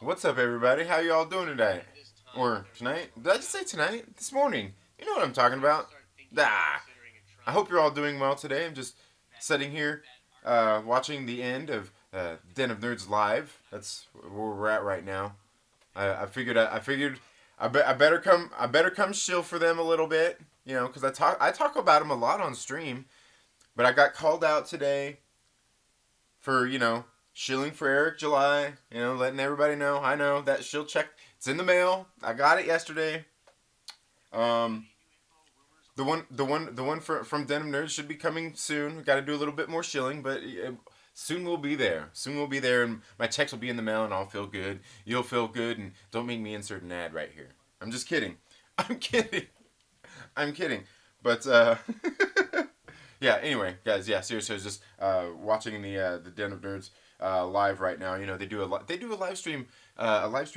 What's up, everybody? How y'all doing today? Or tonight? Did I just say tonight? This morning. You know what I'm talking about. Ah. I hope you're all doing well today. I'm just sitting here watching the end of Den of Nerds live. That's where we're at right now. I better come shill for them a little bit, because I talk about them a lot on stream. But I got called out today for shilling for Eric July. Letting everybody know. I know that shill check. It's in the mail. I got it yesterday. Um, the one from Denim Nerds should be coming soon. We got to do a little bit more shilling, but soon we'll be there. Soon we'll be there, and my checks will be in the mail, and I'll feel good. You'll feel good, and don't make me insert an ad right here. I'm just kidding. I'm kidding. I'm kidding. But yeah. Anyway, guys. Yeah. Seriously, I was just watching the Den of Nerds live right now. They do a live stream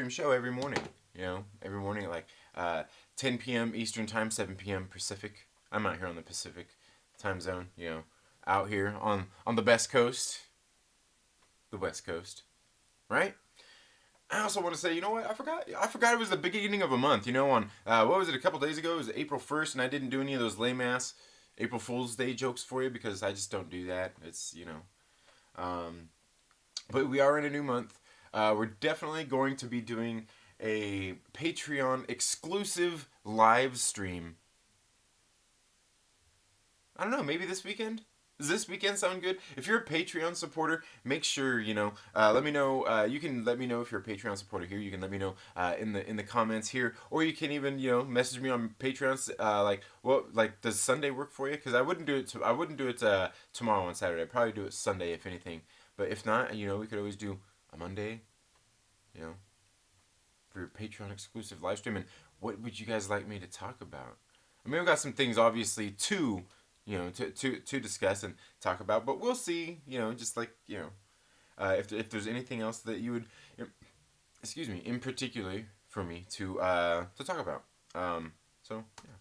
show every morning. Every morning at like 10 p.m. Eastern time, 7 p.m. Pacific. I'm out here on the Pacific time zone. Out here on the best coast, the West Coast, right? I also want to say, you know what? I forgot it was the beginning of a month. On what was it? A couple days ago, it was April 1st, and I didn't do any of those lame ass April Fool's Day jokes for you because I just don't do that. Um, but we are in a new month. We're definitely going to be doing a Patreon exclusive live stream. I don't know, maybe this weekend? Does this weekend sound good? If you're a Patreon supporter, make sure let me know. You can let me know if you're a Patreon supporter here. You can let me know in the comments here, or you can even message me on Patreon. Does Sunday work for you? Because I wouldn't do it tomorrow on Saturday. I'd probably do it Sunday if anything. But if not, we could always do a Monday. You know, for your Patreon exclusive live stream. And what would you guys like me to talk about? I mean, we've got some things obviously to discuss and talk about, but we'll see. Just like if there's anything else that you would, excuse me, in particular for me to talk about. So yeah,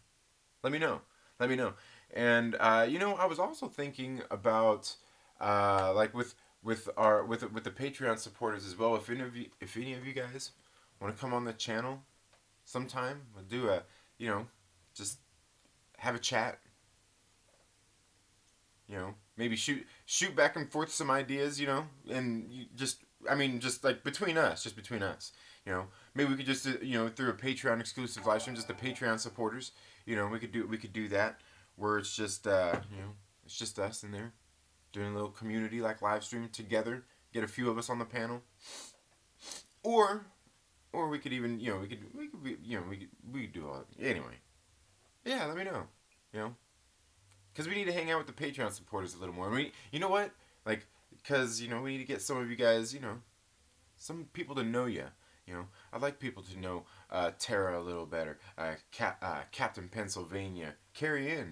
let me know. Let me know. And I was also thinking about like with the Patreon supporters as well. If any of you guys want to come on the channel sometime, we'll do a just have a chat. Maybe shoot back and forth some ideas. And just like between us, just between us. Maybe we could just through a Patreon exclusive live stream, just the Patreon supporters. We could do that where it's just us in there doing a little community like live stream together. Get a few of us on the panel, or we could even we could be, we could do all anyway. Yeah, let me know. You know, because we need to hang out with the Patreon supporters a little more. You know what? Like, because we need to get some of you guys, some people to know you. I'd like people to know Tara a little better. Captain Pennsylvania, Carrie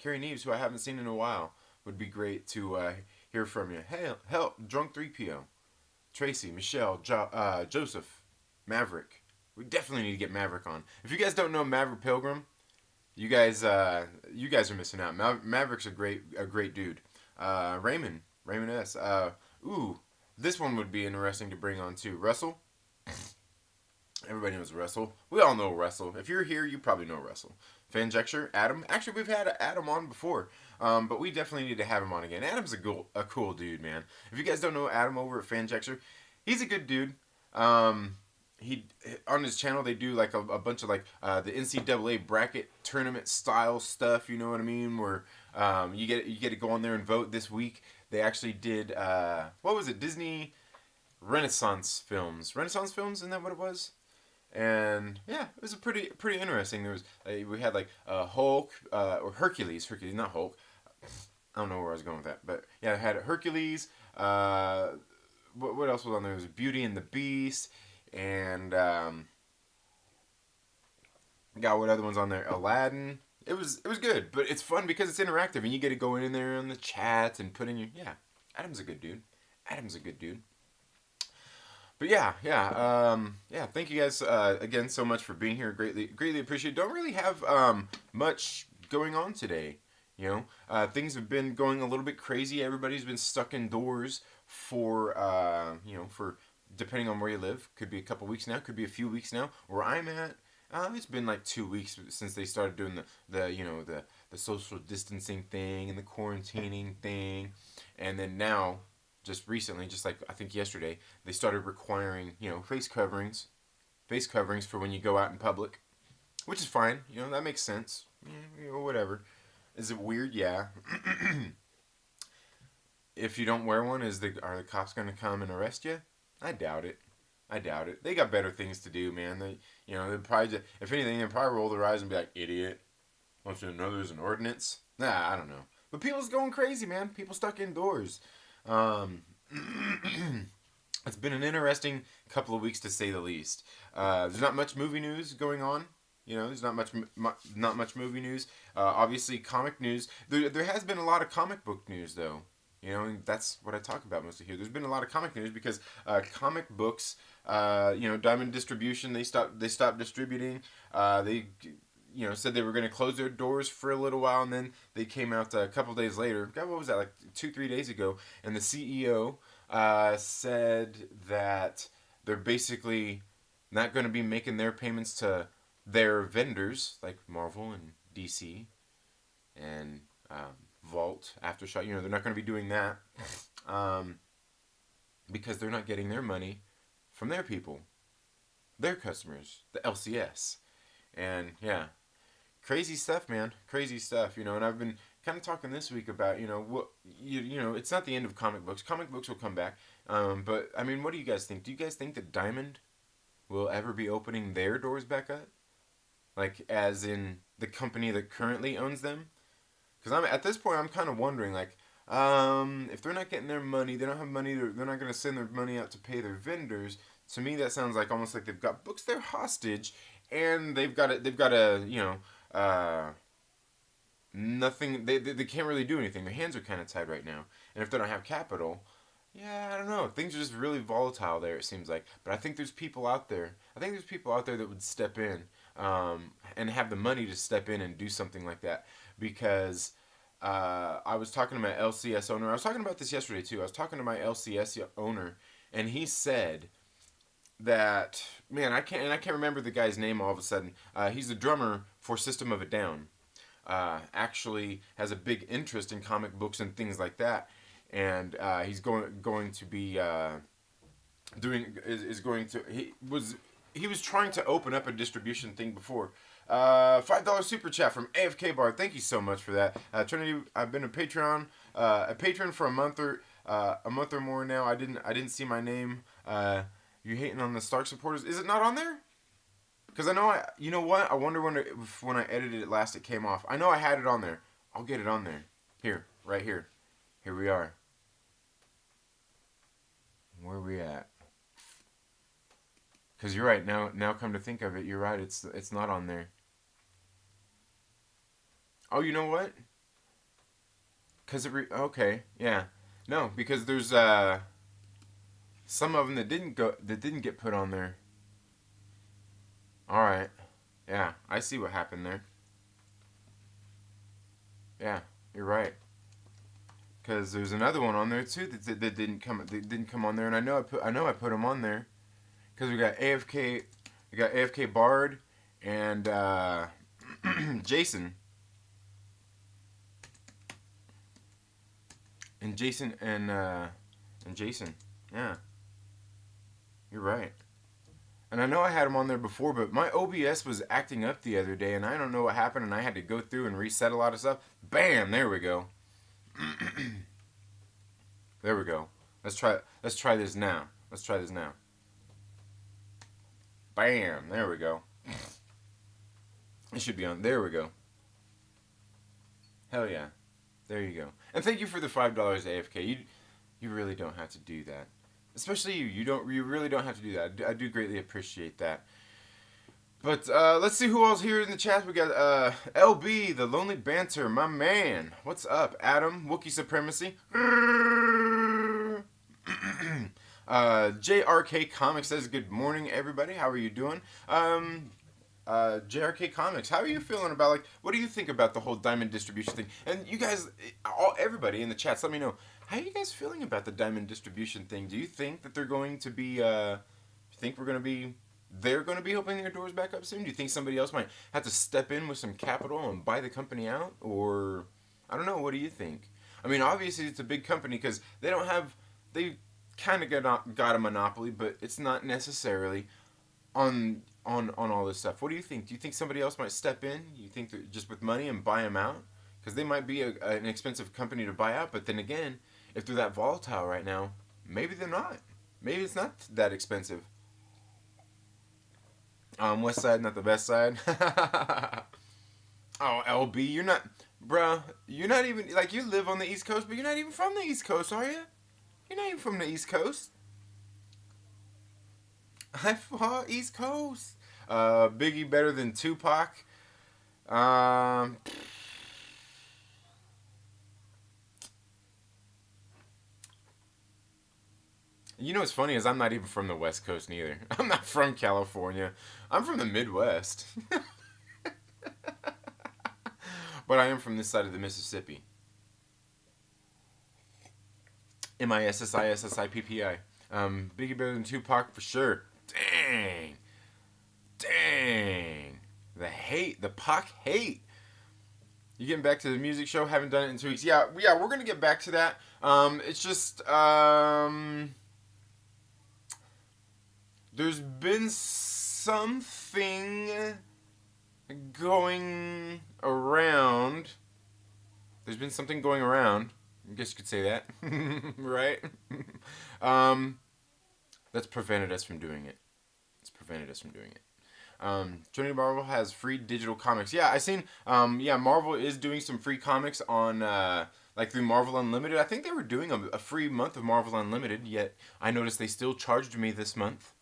Neves, who I haven't seen in a while, would be great to hear from you. Hey, help, Drunk 3PO, Tracy, Michelle, Joseph, Maverick. We definitely need to get Maverick on. If you guys don't know Maverick Pilgrim, you guys are missing out. Maverick's a great dude. Raymond S. Ooh, this one would be interesting to bring on too. Russell. Everybody knows Russell. We all know Russell. If you're here, you probably know Russell. Fanjecture, Adam. Actually, we've had Adam on before, but we definitely need to have him on again. Adam's a cool dude, man. If you guys don't know Adam over at Fanjecture, he's a good dude. He on his channel they do like a bunch of like the NCAA bracket tournament style stuff. You know what I mean? Where you get to go on there and vote. This week they actually did what was it? Disney Renaissance films. Renaissance films, isn't that what it was? And yeah, it was a pretty interesting. There was we had like Hulk or Hercules, not Hulk. I don't know where I was going with that, but yeah, I had Hercules. What else was on there? There was Beauty and the Beast, and got what other ones on there? Aladdin. It was good, but it's fun because it's interactive and you get to go in there on the chat and put in your yeah. Adam's a good dude. Adam's a good dude. But yeah. Thank you guys again so much for being here. Greatly appreciate. Don't really have much going on today. Things have been going a little bit crazy. Everybody's been stuck indoors for depending on where you live, could be a couple weeks now, could be a few weeks now. Where I'm at, it's been like 2 weeks since they started doing the social distancing thing and the quarantining thing, and then now, just recently, just like I think yesterday, they started requiring face coverings for when you go out in public, which is fine. That makes sense. Whatever. Is it weird? Yeah. If you don't wear one, are the cops going to come and arrest you? I doubt it. I doubt it. They got better things to do, man. They probably just, if anything, they probably roll their eyes and be like, "Idiot! Don't you know there's an ordinance?" Nah, I don't know. But people's going crazy, man. People stuck indoors. Um, it's been an interesting couple of weeks to say the least. There's not much movie news going on. There's not much movie news. Obviously, comic news. There has been a lot of comic book news though. And that's what I talk about mostly here. There's been a lot of comic news because comic books, Diamond Distribution, they stopped distributing. They said they were going to close their doors for a little while, and then they came out a couple days later. God, what was that, like 2-3 days ago? And the CEO said that they're basically not going to be making their payments to their vendors like Marvel and DC and Vault, Aftershock. They're not going to be doing that because they're not getting their money from their people, their customers, the LCS. And yeah, crazy stuff, man. Crazy stuff. And I've been kind of talking this week about what it's not the end of comic books. Comic books will come back. But I mean, what do you guys think? Do you guys think that Diamond will ever be opening their doors back up? Like, as in the company that currently owns them? Because at this point, I'm kind of wondering, like, if they're not getting their money, they don't have money, they're not going to send their money out to pay their vendors. To me, that sounds like almost like they've got books they're hostage, and they've got nothing. They can't really do anything. Their hands are kind of tied right now, and if they don't have capital, yeah, I don't know. Things are just really volatile there. It seems like, but I think there's people out there. I think there's people out there that would step in, and have the money to step in and do something like that. Because I was talking to my LCS owner. I was talking about this yesterday too. I was talking to my LCS owner, and he said that, man, I can't remember the guy's name all of a sudden. He's the drummer for System of a Down. Actually has a big interest in comic books and things like that, and he's going to be he was trying to open up a distribution thing before. $5 super chat from AFK Bar. Thank you so much for that. Trinity, I've been a patron for a month or more now. I didn't see my name. You hating on the Stark supporters? Is it not on there? Because I know you know what? I wonder when I edited it last, it came off. I know I had it on there. I'll get it on there. Here, right here. Here we are. Where are we at? Because you're right. Now come to think of it, you're right. It's not on there. Oh, you know what? Okay, yeah. No, because there's some of them that didn't get put on there. All right. Yeah, I see what happened there. Yeah, you're right. Because there's another one on there too that didn't come on there, and I know I put them on there. Because we got AFK Bard and Jason. And Jason and Jason. Yeah. You're right. And I know I had him on there before, but my OBS was acting up the other day, and I don't know what happened, and I had to go through and reset a lot of stuff. Bam! There we go. There we go. Let's try this now. Bam! There we go. It should be on. There we go. Hell yeah. There you go. And thank you for the $5 AFK. You really don't have to do that. Especially you. You really don't have to do that. I do greatly appreciate that. But let's see who else here in the chat. We got LB, the Lonely Banter, my man. What's up, Adam? Wookiee Supremacy. JRK Comics says, good morning, everybody. How are you doing? JRK Comics, how are you feeling about, like, what do you think about the whole Diamond distribution thing? And you guys, everybody in the chats, let me know, How are you guys feeling about the diamond distribution thing? Do you think that they're going to be? Think we're going to be? They're going to be opening their doors back up soon. Do you think somebody else might have to step in with some capital and buy the company out, or I don't know. What do you think? I mean, obviously it's a big company because they don't have they kind of got a monopoly, but it's not necessarily on all this stuff. What do you think? Do you think somebody else might step in? You think that just with money and buy them out? Because they might be an expensive company to buy out, but then again, if they're that volatile right now, maybe they're not. Maybe it's not that expensive. West side, not the best side. Oh, LB, you're not, bruh. You're not even like you live on the East Coast, but you're not even from the East Coast, are you? You're not even from the East Coast. I fought East Coast. Biggie better than Tupac. Um, you know what's funny is I'm not even from the West Coast neither. I'm not from California. I'm from the Midwest. But I am from this side of the Mississippi. Mississippi. Biggie better than Tupac for sure. Dang. Dang. The hate. The Pac hate. You getting back to the music show? Haven't done it in 2 weeks. Yeah, we're gonna get back to that. It's just there's been something going around. There's been something going around. I guess you could say that, right? Um, that's prevented us from doing it. It's prevented us from doing it. Trinity Marvel has free digital comics. Yeah, I seen. Yeah, Marvel is doing some free comics on like through Marvel Unlimited. I think they were doing a free month of Marvel Unlimited. Yet I noticed they still charged me this month.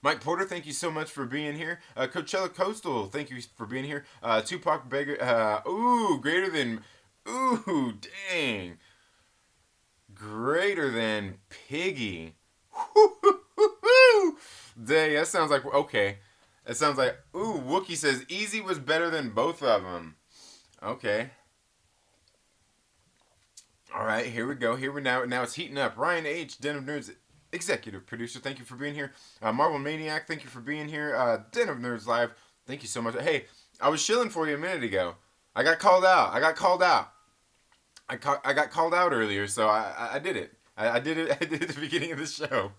Mike Porter, thank you so much for being here. Coachella Coastal, thank you for being here. Tupac Beggar, greater than, dang, greater than Piggy. Dang, that sounds like okay. It sounds like Wookie says Easy was better than both of them. Okay. All right, here we go. Here we now. Now it's heating up. Ryan H. Den of Nerds, executive producer. Thank you for being here. Marvel Maniac. Thank you for being here. Den of Nerds Live. Thank you so much. Hey, I was shilling for you a minute ago. I got called out. I got called out earlier, so I did it. I did it. I did it at the beginning of the show.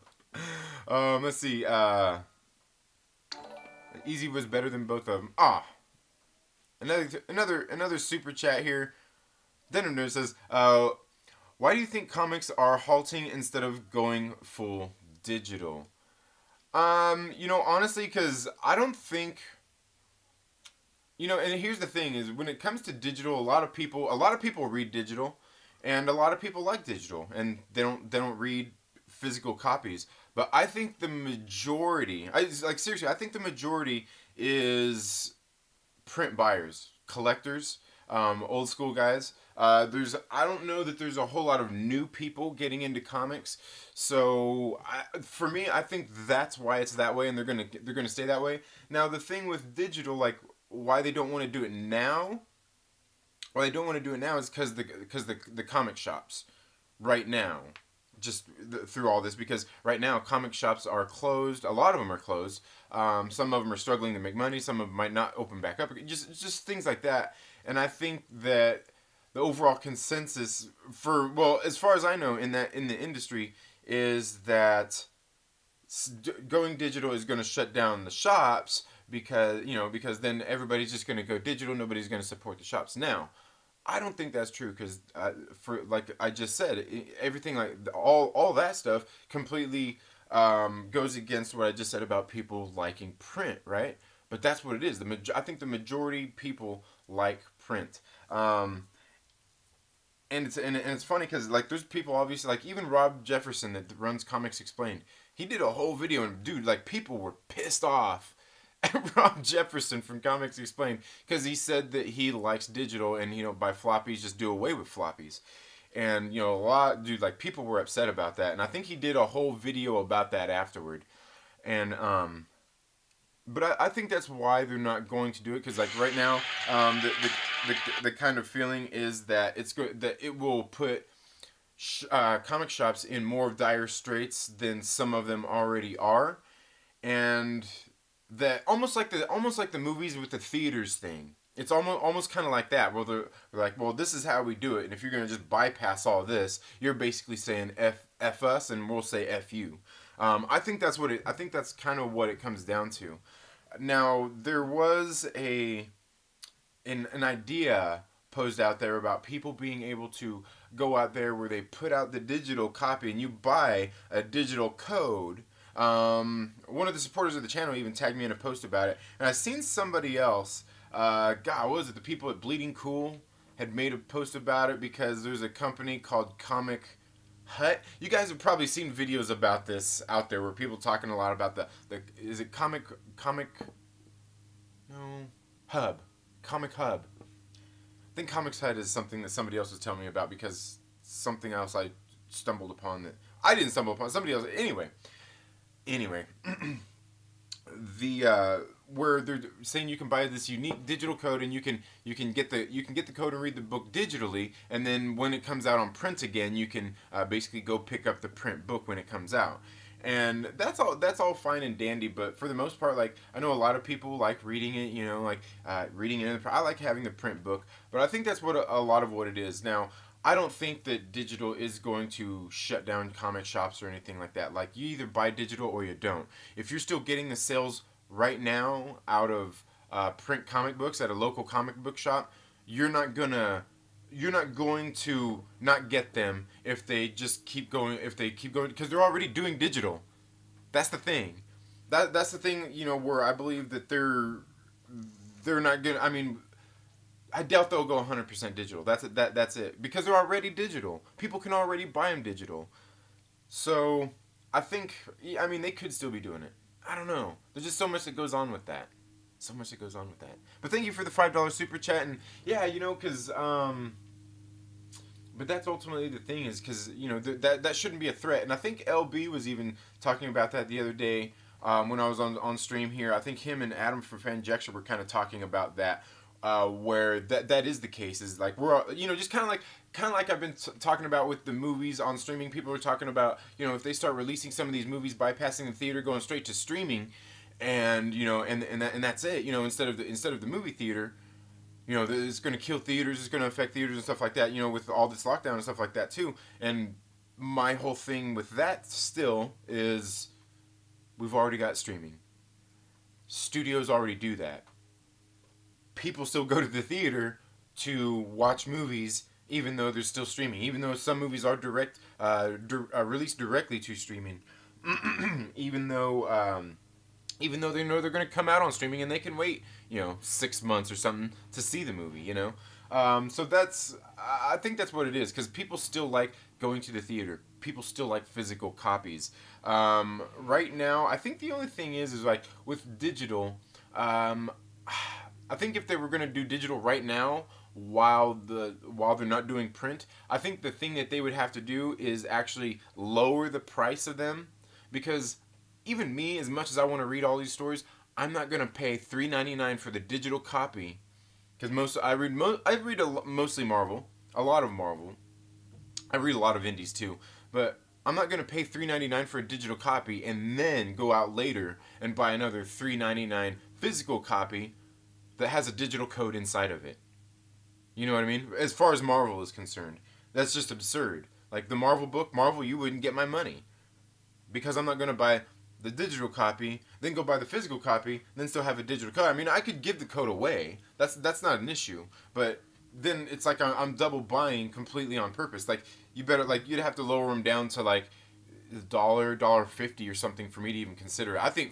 Let's see. Easy was better than both of them. Another super chat here. Denim says, why do you think comics are halting instead of going full digital? Honestly, because I don't think, and here's the thing is when it comes to digital, a lot of people read digital, and a lot of people like digital, and they don't read physical copies. But I think the majority, seriously, I think the majority is print buyers, collectors, old school guys. I don't know that there's a whole lot of new people getting into comics. So for me, I think that's why it's that way, and they're gonna stay that way. Now the thing with digital, like why they don't want to do it now, is because the comic shops right now. Through all this, because right now comic shops are closed. A lot of them are closed. Some of them are struggling to make money. Some of them might not open back up. Just things like that. And I think that the overall consensus as far as I know, in the industry, is that going digital is going to shut down the shops because then everybody's just going to go digital. Nobody's going to support the shops now. I don't think that's true because, for like I just said, everything like all that stuff completely goes against what I just said about people liking print, right? But that's what it is. I think the majority people like print, and it's funny because like there's people obviously like even Rob Jefferson that runs Comics Explained. He did a whole video and dude, like people were pissed off at Rob Jefferson from Comics Explained because he said that he likes digital and by floppies just do away with floppies. And like people were upset about that, and I think he did a whole video about that afterward. And but I think that's why they're not going to do it, because like right now, the kind of feeling is that that it will put comic shops in more of dire straits than some of them already are, and that almost like the movies with the theaters thing. It's almost kind of like that, where they're like, well, this is how we do it, and if you're gonna just bypass all this, you're basically saying f us, and we'll say f you. I think that's kind of what it comes down to. Now there was an idea posed out there about people being able to go out there where they put out the digital copy and you buy a digital code. One of the supporters of the channel even tagged me in a post about it, and I seen somebody else. God, what was it? The people at Bleeding Cool had made a post about it because there's a company called Comic Hut. You guys have probably seen videos about this out there where people talking a lot about the is it comic no hub comic hub. I think Comics Hut is something that somebody else was telling me about because something else I stumbled upon that I didn't stumble upon. Somebody else. Anyway, the where they're saying you can buy this unique digital code and you can get the code and read the book digitally, and then when it comes out on print again, you can basically go pick up the print book when it comes out. And that's all fine and dandy, but for the most part, like, I know a lot of people like reading it, like reading it. I like having the print book, but I think that's what a lot of what it is now. I don't think that digital is going to shut down comic shops or anything like that. Like, you either buy digital or you don't. If you're still getting the sales right now out of print comic books at a local comic book shop, you're not going to not get them if they just keep going, because they're already doing digital. That's the thing. That's the thing, where I believe that they're not gonna. I mean, I doubt they'll go 100% digital. That's it, because they're already digital. People can already buy them digital. So I think, I mean, they could still be doing it. I don't know. There's just so much that goes on with that. So much that goes on with that. But thank you for the $5 super chat, and yeah, because but that's ultimately the thing, is because that shouldn't be a threat. And I think LB was even talking about that the other day when I was on stream here. I think him and Adam from Fanjecture were kind of talking about that, where that is the case. Is like, we're just kind of like I've been talking about with the movies on streaming. People are talking about, if they start releasing some of these movies, bypassing the theater, going straight to streaming, and that's it. Instead of the movie theater. It's going to kill theaters. It's going to affect theaters and stuff like that. With all this lockdown and stuff like that too. And my whole thing with that still is, we've already got streaming. Studios already do that. People still go to the theater to watch movies, even though they're still streaming. Even though some movies are released directly to streaming. even though they know they're going to come out on streaming, and they can wait, 6 months or something to see the movie, So I think that's what it is, because people still like going to the theater. People still like physical copies. Right now, I think the only thing is like, with digital, I think if they were going to do digital right now, while they're not doing print, I think the thing that they would have to do is actually lower the price of them, because even me, as much as I want to read all these stories, I'm not gonna pay $3.99 for the digital copy, because I read mostly Marvel, a lot of Marvel. I read a lot of indies too, but I'm not gonna pay $3.99 for a digital copy and then go out later and buy another $3.99 physical copy that has a digital code inside of it. You know what I mean? As far as Marvel is concerned, that's just absurd. Like the Marvel book, you wouldn't get my money, because I'm not gonna buy the digital copy, then go buy the physical copy, then still have a digital code. I mean, I could give the code away. That's not an issue. But then it's like I'm double buying completely on purpose. Like, you'd have to lower them down to like $1.50 or something for me to even consider it. I think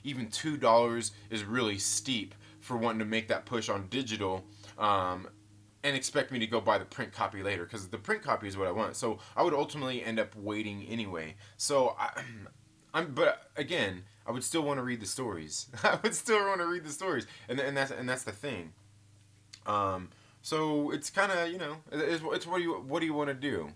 even $2 is really steep for wanting to make that push on digital. And expect me to go buy the print copy later, because the print copy is what I want. So I would ultimately end up waiting anyway. So but again, I would still want to read the stories. I would still want to read the stories, and that's the thing. So it's kind of, it's what do you want to do?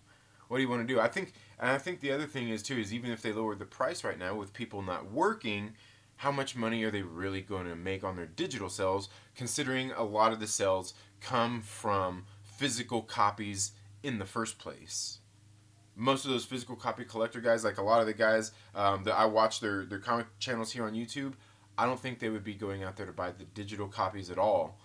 What do you want to do? I think the other thing is too, is even if they lowered the price right now, with people not working, how much money are they really going to make on their digital sales, considering a lot of the sales come from physical copies in the first place? most of those physical copy collector guys, like a lot of the guys that I watch their comic channels here on YouTube, I don't think they would be going out there to buy the digital copies at all,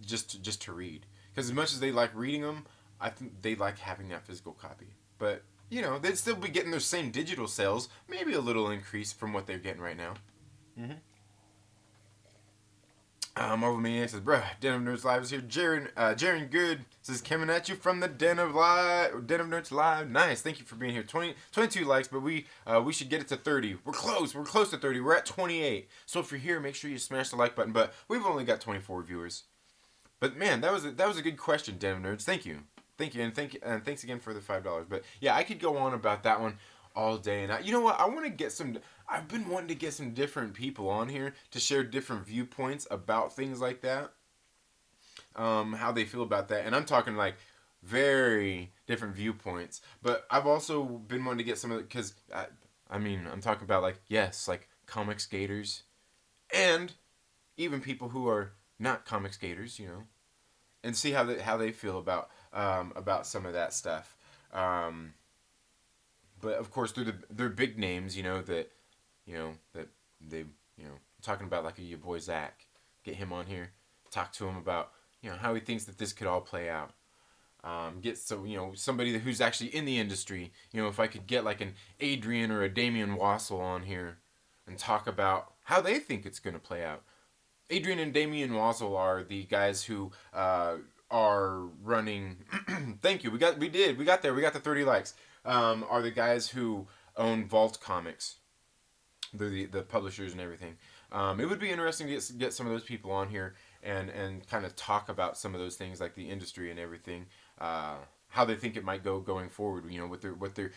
just to read. Because as much as they like reading them, I think they like having that physical copy. But you know, they'd still be getting their same digital sales, maybe a little increase from what they're getting right now. Mm-hmm. Marvel Maniac says, bruh, Den of Nerds Live is here. Jaren Good says, coming at you from the Den of Nerds Live. Nice, thank you for being here. 22 likes, but we should get it to 30. We're close to 30. We're at 28. So if you're here, make sure you smash the like button. But we've only got 24 viewers. But man, that was a good question, Den of Nerds. Thank you, and thanks again for the $5. But yeah, I could go on about that one all day. And you know what? I want to get some. I've been wanting to get some different people on here to share different viewpoints about things like that. How they feel about that, and I'm talking like very different viewpoints. But I've also been wanting to get some of it because I mean, I'm talking about like, yes, like comic skaters, and even people who are not comic skaters, you know, and see how they feel about some of that stuff. But of course, they're big names, you know, that they, you know, talking about like your boy Zach, get him on here, talk to him about, you know, how he thinks that this could all play out. You know, somebody who's actually in the industry. You know, if I could get like an Adrian or a Damian Wassel on here and talk about how they think it's going to play out. Adrian and Damian Wassel are the guys who are running. Thank you. We got there. We got the 30 likes. Are the guys who own Vault Comics. They're the publishers and everything. It would be interesting to get some of those people on here and kind of talk about some of those things like the industry and everything, how they think it might go going forward. You know, what they're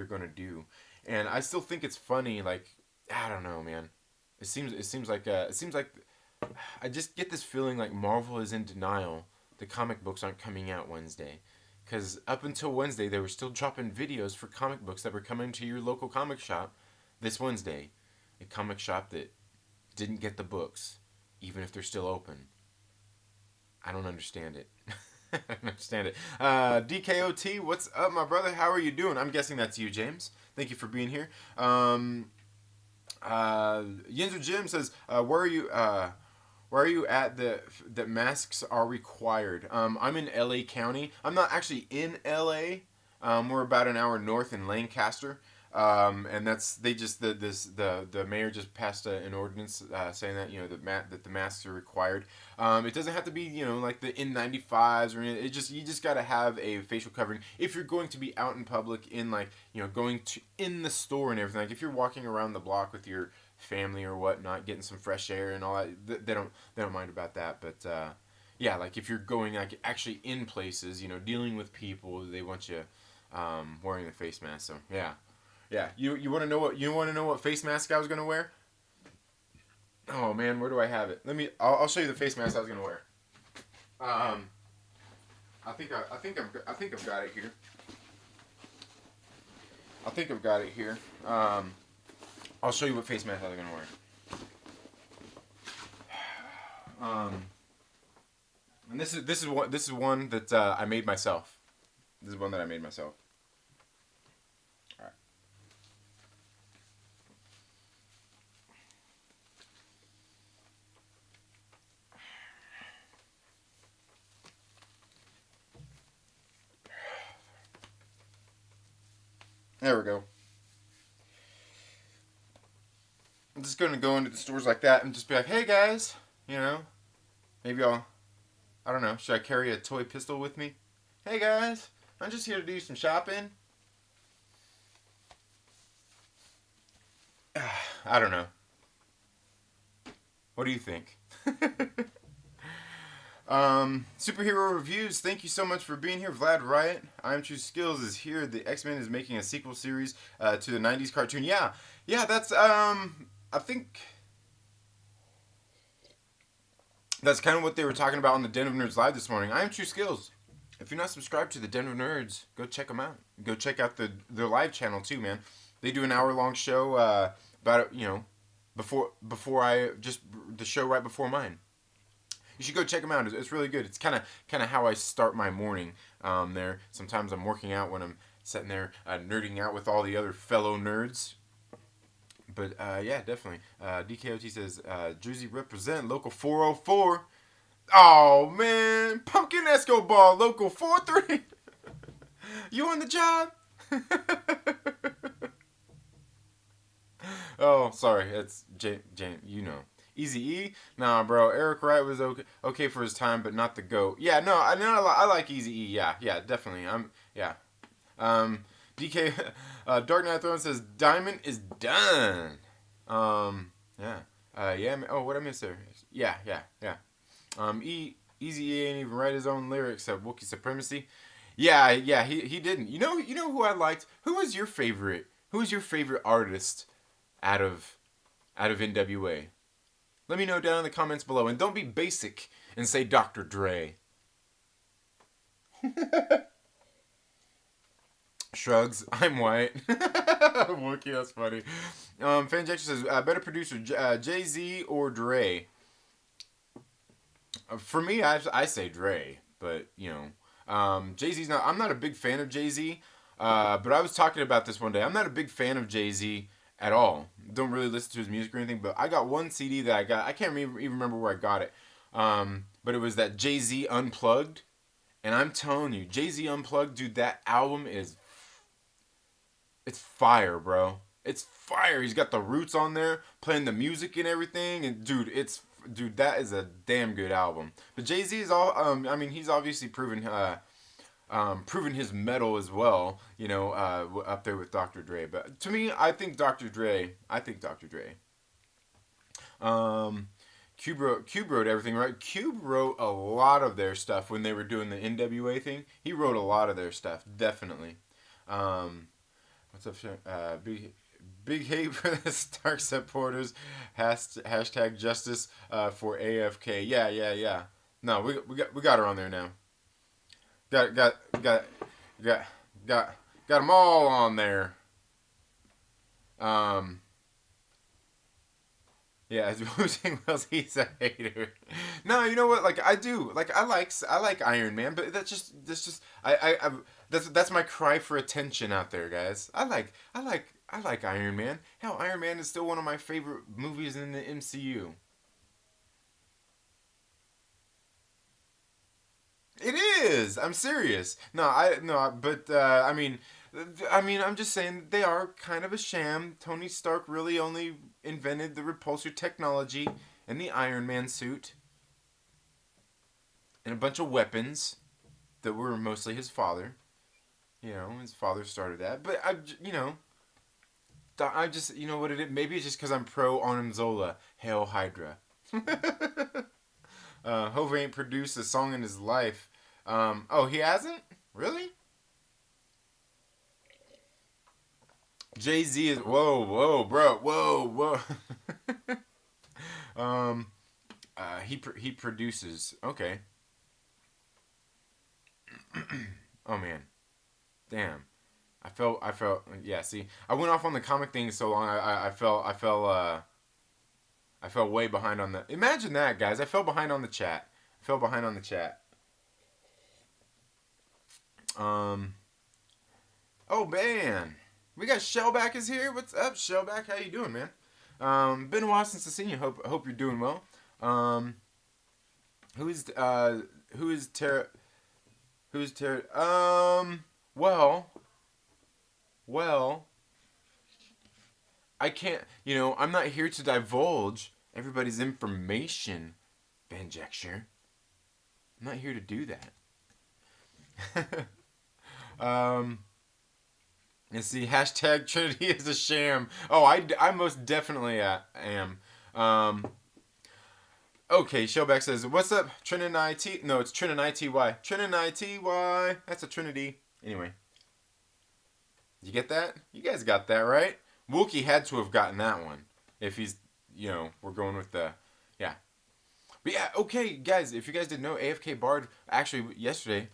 going to do. And I still think it's funny. Like, I don't know, man. It seems like I just get this feeling like Marvel is in denial. The comic books aren't coming out Wednesday. Because up until Wednesday, they were still dropping videos for comic books that were coming to your local comic shop this Wednesday. A comic shop that didn't get the books, even if they're still open. I don't understand it. I don't understand it. DKOT, what's up, my brother? How are you doing? I'm guessing that's you, James. Thank you for being here. Yinzer Jim says, where are you at that masks are required? I'm in LA County. I'm not actually in LA. We're about an hour north in Lancaster. And that's the mayor just passed an ordinance saying that, you know, that the masks are required. It doesn't have to be, you know, like the N95s or anything. You just got to have a facial covering if you're going to be out in public, in like, you know, going to in the store and everything. Like if you're walking around the block with your family or whatnot, getting some fresh air and all that, they don't mind about that. But yeah, like if you're going like actually in places, you know, dealing with people, they want you wearing the face mask. So yeah. Yeah, you want to know what face mask I was gonna wear? Oh man, where do I have it? I'll show you the face mask I was gonna wear. I think I've got it here. I think I've got it here. I'll show you what face mask I was gonna wear. And this is one that I made myself. This is one that I made myself. There we go. I'm just going to go into the stores like that and just be like, hey guys, you know, maybe I don't know, should I carry a toy pistol with me? Hey guys, I'm just here to do some shopping. I don't know. What do you think? Superhero reviews. Thank you so much for being here, Vlad Riot. I'm True Skills is here. The X-Men is making a sequel series to the '90s cartoon. Yeah. That's I think that's kind of what they were talking about on the Den of Nerds Live this morning. I am True Skills. If you're not subscribed to the Den of Nerds, go check them out. Go check out their live channel too, man. They do an hour-long show about it, you know, before I just the show right before mine. You should go check them out. It's really good. It's kind of how I start my morning there. Sometimes I'm working out when I'm sitting there nerding out with all the other fellow nerds. But yeah, definitely. DKOT says Jersey represent local 404. Oh man, Pumpkin Escobar, local 43. You on the job? Oh, sorry, it's Jane. You know, Easy E. Nah, bro. Eric Wright was okay for his time, but not the goat. Yeah, no, I like Easy E. Yeah, yeah, definitely. Yeah. Um, DK Dark Knight Throne says Diamond is done. Yeah. Yeah. Oh, what I missed there? Yeah, yeah, yeah. Easy E ain't even write his own lyrics of Wookiee supremacy. Yeah, yeah, he didn't. You know who I liked? Who was your favorite? Who was your favorite artist out of NWA? Let me know down in the comments below, and don't be basic and say Dr. Dre. Shrugs. I'm white. Wookie, that's funny. Fanjaction says better producer Jay Z or Dre. For me, I say Dre, but you know, Jay Z's not. I'm not a big fan of Jay Z. But I was talking about this one day. I'm not a big fan of Jay Z at all. Don't really listen to his music or anything. But I got one CD that I got. I can't even remember where I got it. But it was that Jay Z Unplugged, and I'm telling you, Jay Z Unplugged, dude, that album is. It's fire, bro. It's fire. He's got the Roots on there, playing the music and everything, and dude, that is a damn good album. But Jay Z is all. I mean, he's obviously proven his mettle as well. You know, up there with Dr. Dre. But to me, I think Dr. Dre. Cube wrote everything, right? Cube wrote a lot of their stuff when they were doing the NWA thing. He wrote a lot of their stuff, definitely. What's up, big hate for the Stark supporters. Hashtag justice for AFK. Yeah, yeah, yeah. No, we got her on there now. Got them all on there. Yeah, as Wu-Tang Wells, he's a hater. No, you know what? Like I do. Like I like Iron Man, but that's just that's my cry for attention out there, guys. I like Iron Man. Hell, Iron Man is still one of my favorite movies in the MCU. It is. I'm serious. But I'm just saying they are kind of a sham. Tony Stark really only invented the repulsor technology and the Iron Man suit and a bunch of weapons that were mostly his father. You know, his father started that. But I just, you know what it is? Maybe it's just because I'm pro Arnim Zola. Hail Hydra. Hove ain't produced a song in his life. Oh, he hasn't? Really? Jay Z is whoa, bro, whoa. He produces. Okay. Oh man, damn. I felt. Yeah. See, I went off on the comic thing so long. I fell way behind on the. Imagine that, guys. I fell behind on the chat. I fell behind on the chat. Oh man, we got Shellback is here. What's up, Shellback? How you doing, man? Been a while since I've seen you. Hope you're doing well. Who is Tara? Who's Tara? Well, I can't. You know, I'm not here to divulge everybody's information, Ben Jackshire. I'm not here to do that. Let's see. Hashtag Trinity is a sham. Oh, I most definitely am. Okay, Showback says, "What's up, Trinity?" No, it's Trinity. Trinity. That's a Trinity. Anyway, you get that? You guys got that right? Wookie had to have gotten that one. If he's, we're going with the, yeah. But yeah, okay, guys. If you guys didn't know, AFK Bard actually yesterday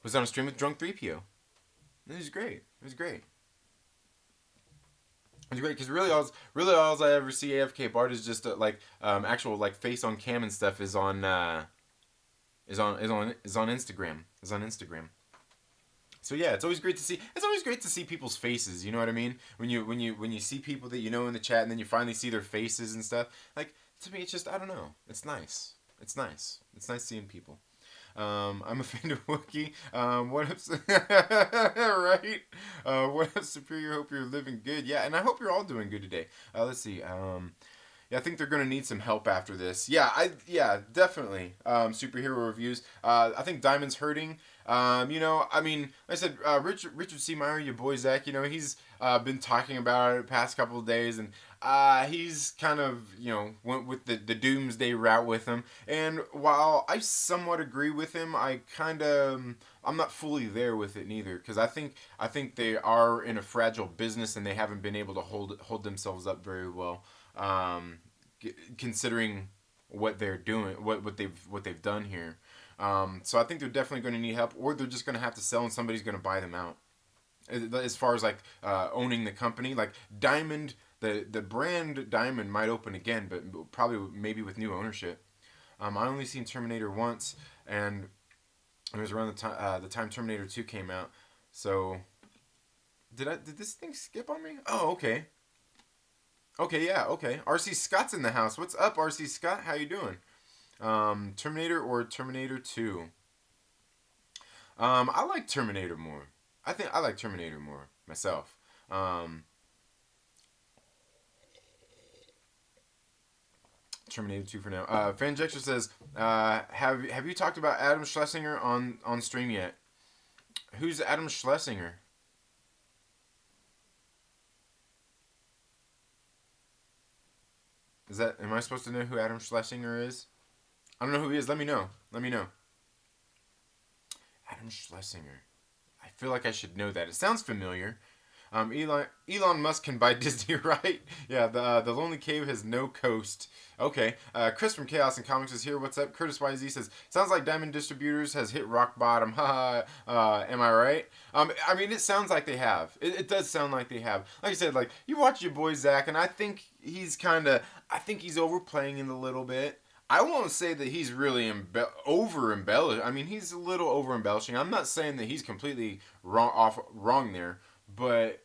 was on a stream with Drunk 3PO. It was great. It was great. It's great because really all I ever see AFK Bard is just actual like face on cam and stuff is on Instagram. Is on Instagram. So yeah, it's always great to see. It's always great to see people's faces. You know what I mean? When you see people that you know in the chat, and then you finally see their faces and stuff. Like, to me, it's just, I don't know. It's nice. It's nice. It's nice seeing people. I'm a fan of Wookie. What up, right? What up, Superior? Hope you're living good. Yeah, and I hope you're all doing good today. Let's see. Yeah, I think they're gonna need some help after this. Yeah, definitely. Superhero reviews. I think Diamond's hurting. I mean, like I said, Richard C. Meyer, your boy Zach. He's been talking about it the past couple of days, and he's kind of went with the doomsday route with him. And while I somewhat agree with him, I'm not fully there with it neither, because I think they are in a fragile business and they haven't been able to hold themselves up very well, considering what they're doing, what they've done here. So I think they're definitely going to need help, or they're just going to have to sell, and somebody's going to buy them out. As far as like owning the company, like Diamond, the brand Diamond might open again, but probably maybe with new ownership. I only seen Terminator once, and it was around the time Terminator 2 came out. So did this thing skip on me? Oh, okay. Okay, yeah, okay. RC Scott's in the house. What's up, RC Scott? How you doing? Terminator or Terminator 2? I like Terminator more. I think I like Terminator more myself. Terminator 2 for now. Fanjexter says, have you talked about Adam Schlesinger on stream yet? Who's Adam Schlesinger? Am I supposed to know who Adam Schlesinger is? I don't know who he is. Let me know. Let me know. Adam Schlesinger. I feel like I should know that. It sounds familiar. Elon Musk can buy Disney, right? Yeah, the Lonely Cave has no coast. Okay. Chris from Chaos and Comics is here. What's up? Curtis YZ says, sounds like Diamond Distributors has hit rock bottom. Haha. Am I right? I mean, it sounds like they have. It does sound like they have. Like I said, like, you watch your boy Zach, and I think I think he's overplaying it a little bit. I won't say that he's really over embellished. I mean, he's a little over embellishing. I'm not saying that he's completely wrong there, but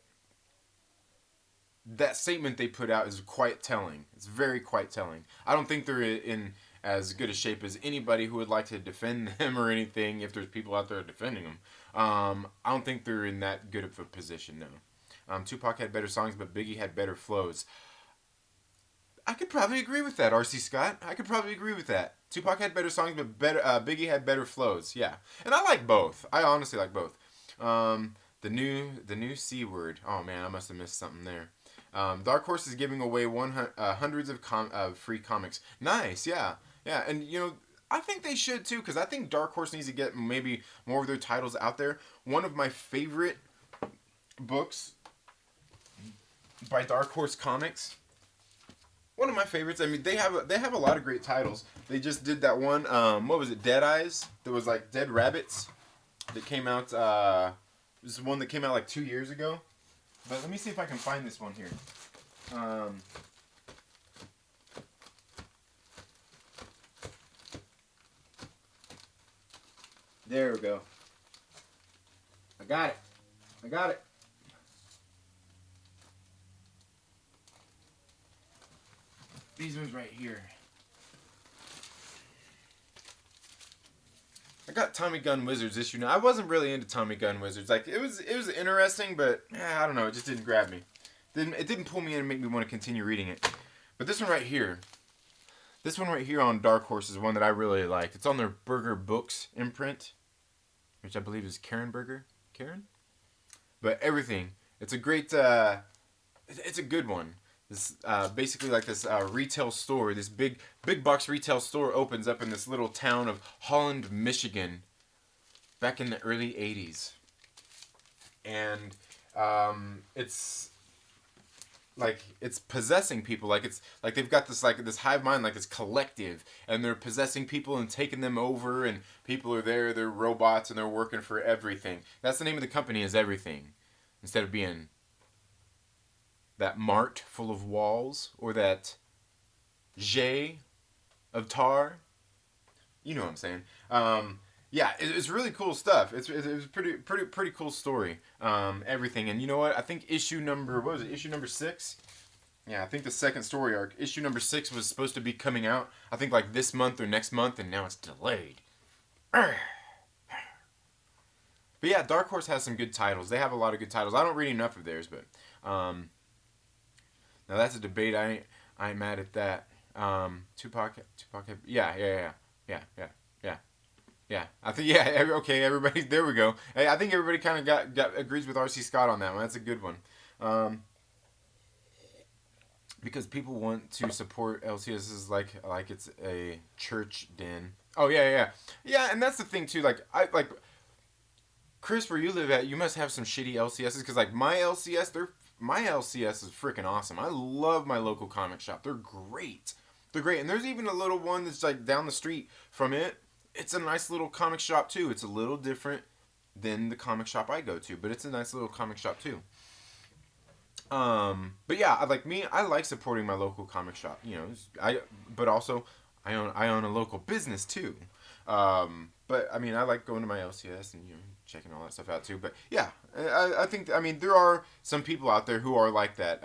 that statement they put out is quite telling. It's very quite telling. I don't think they're in as good a shape as anybody who would like to defend them or anything, if there's people out there defending them. I don't think they're in that good of a position, no. Tupac had better songs, but Biggie had better flows. I could probably agree with that, RC Scott. I could probably agree with that. Tupac had better songs, but Biggie had better flows. Yeah, and I like both. I honestly like both. The new C word. Oh man, I must have missed something there. Dark Horse is giving away hundreds of free comics. Nice, yeah, and I think they should too, because I think Dark Horse needs to get maybe more of their titles out there. One of my favorite books by Dark Horse Comics. One of my favorites. I mean, they have a lot of great titles. They just did that one. What was it? Dead Eyes. There was like Dead Rabbits that came out. This is one that came out like 2 years ago. But let me see if I can find this one here. There we go. I got it. These ones right here. I got Tommy Gun Wizards issue now. I wasn't really into Tommy Gun Wizards. Like it was interesting, but I don't know. It just didn't grab me. It didn't pull me in and make me want to continue reading it. But this one right here on Dark Horse is one that I really liked. It's on their Burger Books imprint, which I believe is Karen Burger. Karen? But everything. It's a great. It's a good one. This basically like this retail store, this big box retail store opens up in this little town of Holland, Michigan, back in the early '80s, and it's like it's possessing people. Like it's like they've got this hive mind, like this collective, and they're possessing people and taking them over, and people are there, they're robots, and they're working for everything. That's the name of the company, is Everything, instead of being that mart full of walls, or that J of tar. You know what I'm saying. Yeah, it's really cool stuff. It's pretty cool story. Everything, and you know what? I think issue number what was it? Issue number 6. Yeah, I think the second story arc, issue number 6, was supposed to be coming out. I think like this month or next month, and now it's delayed. But yeah, Dark Horse has some good titles. They have a lot of good titles. I don't read enough of theirs, but now that's a debate. I ain't mad at that. Tupac. Yeah. Yeah, I think okay. Everybody, there we go. Hey, I think everybody kind of got agrees with R.C. Scott on that one. That's a good one. Um, because people want to support LCSs like it's a church den. Oh yeah. And that's the thing too. Like Chris, where you live at, you must have some shitty LCSs because like my LCS is freaking awesome. I love my local comic shop. They're great. They're great, and there's even a little one that's like down the street from it. It's a nice little comic shop too. It's a little different than the comic shop I go to, but it's a nice little comic shop too. But yeah, I like supporting my local comic shop. But also I own a local business too. But I mean, I like going to my LCS and checking all that stuff out too. But yeah, I think there are some people out there who are like that.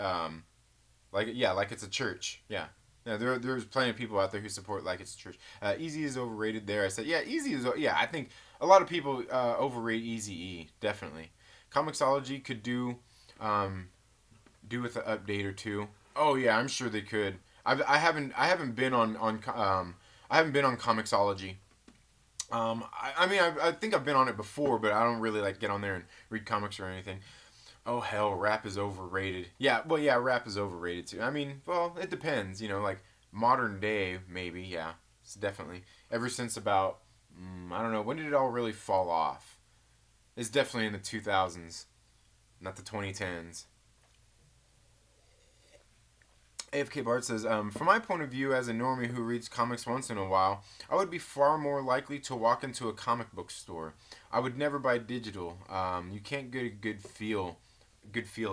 Like it's a church. Yeah. Yeah, there's plenty of people out there who support like it's a church. Easy is overrated. There, I said, yeah, Easy is. Yeah, I think a lot of people overrate Easy E. Definitely, Comixology could do with an update or two. Oh yeah, I'm sure they could. I haven't been I haven't been on Comixology. I think I've been on it before, but I don't really like get on there and read comics or anything. Oh hell, rap is overrated. Yeah, well yeah, rap is overrated too. I mean, well, it depends. Like modern day, maybe. Yeah, it's definitely ever since about I don't know when did it all really fall off. It's definitely in the 2000s, not the 2010s. AFK Bart says, from my point of view as a normie who reads comics once in a while, I would be far more likely to walk into a comic book store. I would never buy digital. You can't get a good feel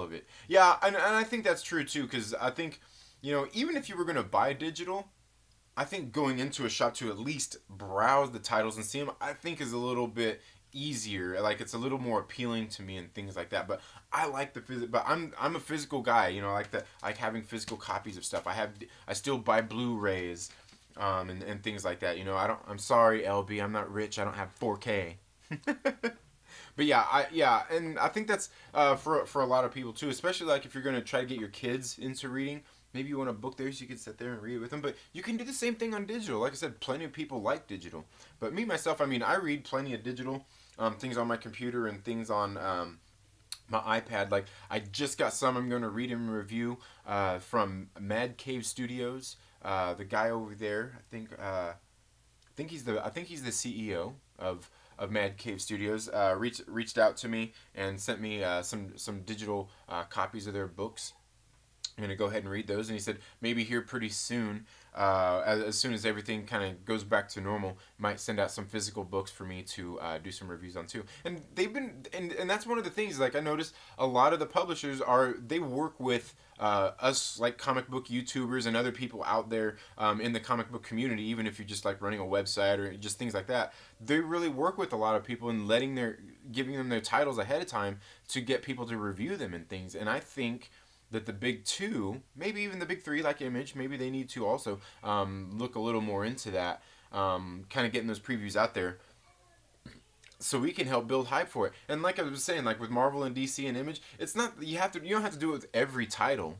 of it. Yeah, and I think that's true too, because I think, even if you were going to buy digital, I think going into a shop to at least browse the titles and see them, I think is a little bit easier. Like it's a little more appealing to me and things like that. But I like the physical. But I'm a physical guy. I like having physical copies of stuff. I still buy Blu-rays, and things like that. I'm sorry, LB. I'm not rich. I don't have 4K. But and I think that's for a lot of people too, especially like if you're gonna try to get your kids into reading. Maybe you want a book there so you can sit there and read it with them. But you can do the same thing on digital. Like I said, plenty of people like digital. But me myself, I read plenty of digital things on my computer and things on my iPad. Like I just got some I'm going to read and review from Mad Cave Studios. The guy over there, I think he's the CEO of Mad Cave Studios. Reached out to me and sent me some digital copies of their books. I'm gonna go ahead and read those, and he said maybe here pretty soon, as soon as everything kind of goes back to normal, might send out some physical books for me to do some reviews on too. And they've been, and that's one of the things. Like I noticed, a lot of the publishers they work with us like comic book YouTubers and other people out there in the comic book community. Even if you're just like running a website or just things like that, they really work with a lot of people and giving them their titles ahead of time to get people to review them and things. And I think that the big two, maybe even the big three, like Image, maybe they need to also look a little more into that, kind of getting those previews out there, so we can help build hype for it. And like I was saying, like with Marvel and DC and Image, it's not you don't have to do it with every title,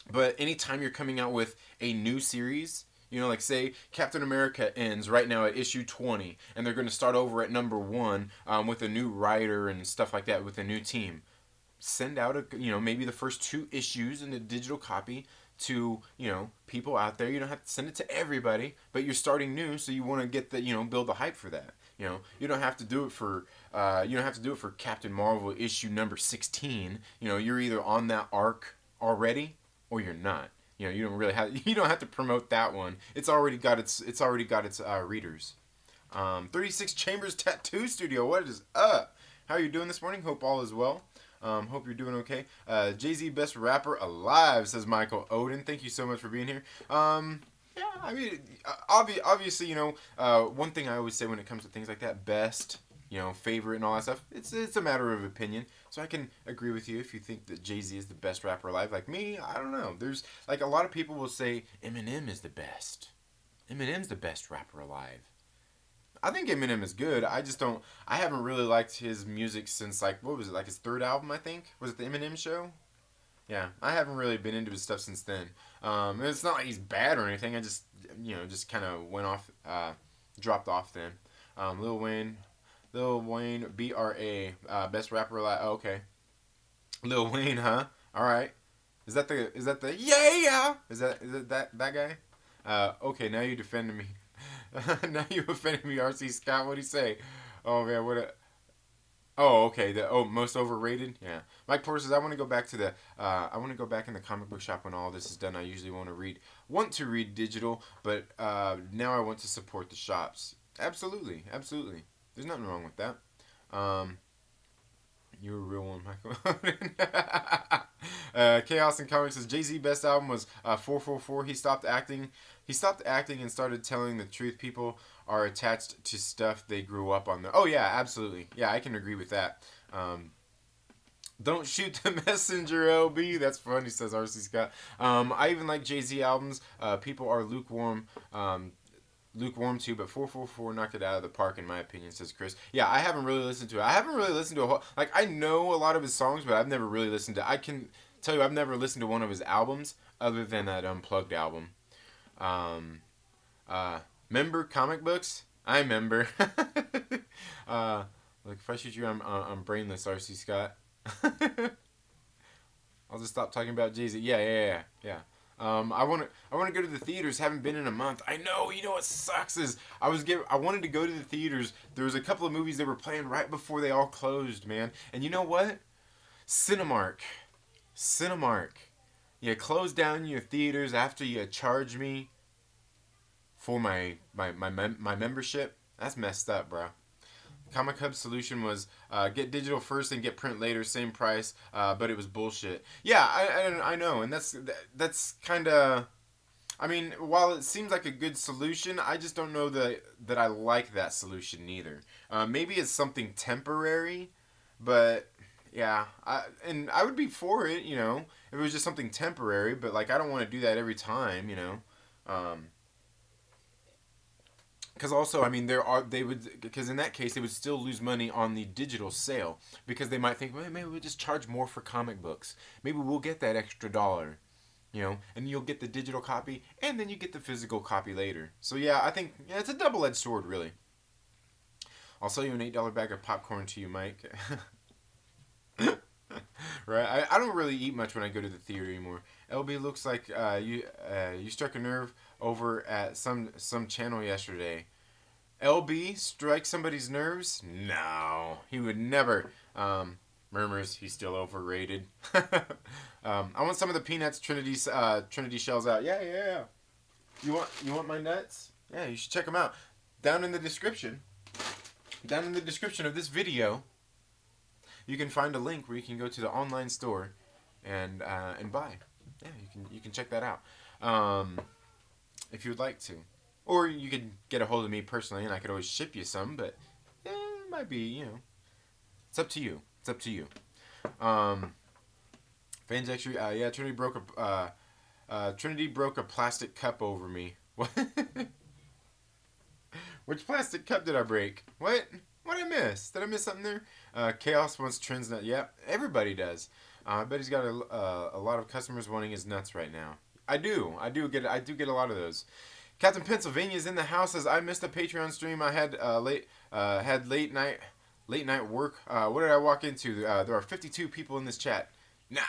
but anytime you're coming out with a new series. Like say Captain America ends right now at issue 20, and they're going to start over at number 1 with a new writer and stuff like that with a new team. Send out maybe the first 2 issues in a digital copy to people out there. You don't have to send it to everybody, but you're starting new, so you want to get the build the hype for that. You don't have to do it for Captain Marvel issue number 16. You're either on that arc already or you're not. You don't really have you don't have to promote that one. It's already got its readers. 36 Chambers Tattoo Studio. What is up? How are you doing this morning? Hope all is well. Hope you're doing okay. Jay-Z, best rapper alive, says Michael Odin. Thank you so much for being here. Yeah, I mean, obviously, one thing I always say when it comes to things like that, best, favorite and all that stuff, it's a matter of opinion. So I can agree with you if you think that Jay-Z is the best rapper alive. Like me, I don't know. There's like a lot of people will say Eminem is the best. Eminem's the best rapper alive. I think Eminem is good. I just don't. I haven't really liked his music since like what was it like his third album? I think was it the Eminem Show. Yeah, I haven't really been into his stuff since then. It's not like he's bad or anything. I just just kind of went off, dropped off then. Lil Wayne, BRA, best rapper alive. Oh, okay, Lil Wayne, huh? All right. Is that the yeah? Is that guy? Okay, now you defended me. Now you offended me, RC Scott. What'd he say? Oh man, Oh, okay. The most overrated. Yeah. Mike Porter says I want to go back to the. I want to go back in the comic book shop when all this is done. I usually want to read digital, but now I want to support the shops. Absolutely, absolutely. There's nothing wrong with that. Um, you're a real one, Michael. Chaos and Comics says Jay-Z best album was 444. He stopped acting. He stopped acting and started telling the truth. People are attached to stuff they grew up on. Oh yeah, absolutely. Yeah, I can agree with that. Don't shoot the messenger, LB. That's funny, says RC Scott. I even like Jay-Z albums. People are lukewarm too, but 444 knocked it out of the park in my opinion, says Chris. Yeah, I haven't really listened to it. I haven't really listened to a whole, like I know a lot of his songs, but I've never really listened to, I can tell you I've never listened to one of his albums other than that Unplugged album. Um, Remember comic books? I remember. Like if I shoot you, I'm brainless, RC Scott. I'll just stop talking about Jay-Z. Yeah. I want to go to the theaters. Haven't been in a month. I know. You know what sucks is I wanted to go to the theaters. There was a couple of movies they were playing right before they all closed, man. And you know what? Cinemark. You close down your theaters after you charge me for my membership. That's messed up, bro. Comic Hub's solution was get digital first and get print later, same price, but it was bullshit. Yeah, I know, and that's kind of. I mean, while it seems like a good solution, I just don't know that I like that solution neither. Maybe it's something temporary, but yeah, I would be for it, if it was just something temporary. But like, I don't want to do that every time. Because also, I mean, because in that case, they would still lose money on the digital sale because they might think, well, maybe we'll just charge more for comic books. Maybe we'll get that extra dollar, and you'll get the digital copy, and then you get the physical copy later. So yeah, I think it's a double-edged sword, really. I'll sell you an $8 bag of popcorn to you, Mike. Right? I don't really eat much when I go to the theater anymore. LB looks like you struck a nerve over at some channel yesterday. LB strike somebody's nerves? No, he would never. Murmurs he's still overrated. I want some of the peanuts Trinity shells out. Yeah. You want my nuts? Yeah, you should check them out. Down in the description of this video, you can find a link where you can go to the online store and buy. Yeah, you can check that out if you would like to, or you could get a hold of me personally, and I could always ship you some. But it might be it's up to you. Fans extra. Yeah, Trinity broke a plastic cup over me. What? Which plastic cup did I break? What? What did I miss? Did I miss something there? Chaos wants trends nuts. Yeah, everybody does. I bet he's got a lot of customers wanting his nuts right now. I do get a lot of those. Captain Pennsylvania is in the house. As I missed a Patreon stream. I had late night work. What did I walk into? There are 52 people in this chat. Nah,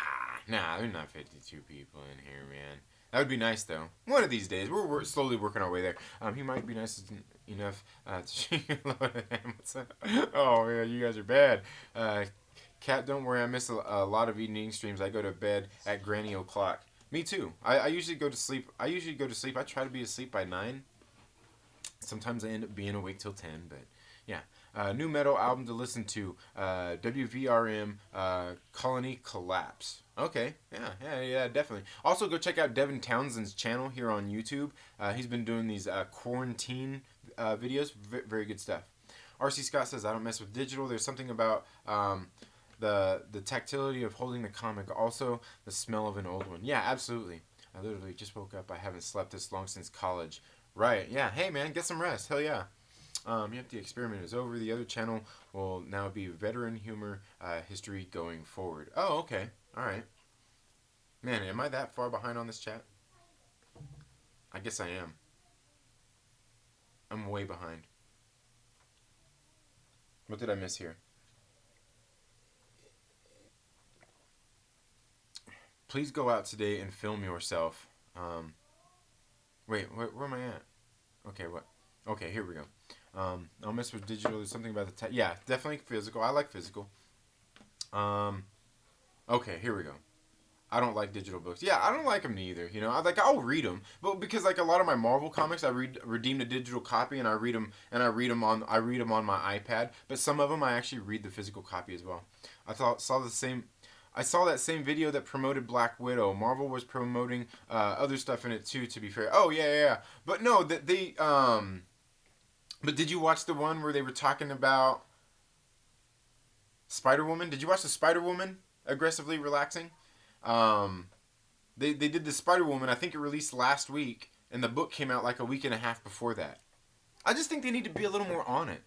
there's not 52 people in here, man. That would be nice though. One of these days, we're slowly working our way there. He might be nice enough to shake a load of ham. Oh man, you guys are bad. Cat, don't worry. I miss a lot of evening streams. I go to bed at granny o'clock. Me too. I usually go to sleep. I try to be asleep by 9. Sometimes I end up being awake till 10. But yeah. New metal album to listen to. WVRM Colony Collapse. Okay, yeah, definitely. Also, go check out Devin Townsend's channel here on YouTube. He's been doing these quarantine videos. Very good stuff. RC Scott says, I don't mess with digital. There's something about the tactility of holding the comic. Also, the smell of an old one. Yeah, absolutely. I literally just woke up. I haven't slept this long since college. Right, yeah. Hey, man, get some rest. Hell yeah. Yep, the experiment is over. The other channel will now be veteran humor history going forward. Oh, okay. All right. Man, am I that far behind on this chat? I guess I am. I'm way behind. What did I miss here? Please go out today and film yourself. Wait, where am I at? Okay, what? Okay, here we go. I'll mess with digital. There's something about the yeah, definitely physical. I like physical. Okay, here we go. I don't like digital books. Yeah, I don't like them neither. You know, I'll read them, but because like a lot of my Marvel comics, I redeem a digital copy and I read them on my iPad. But some of them I actually read the physical copy as well. I saw that same video that promoted Black Widow. Marvel was promoting other stuff in it too. To be fair, oh yeah. But no, that they But did you watch the one where they were talking about Spider Woman? Did you watch the Spider Woman aggressively relaxing? They did the Spider Woman. I think it released last week, and the book came out like a week and a half before that. I just think they need to be a little more on it.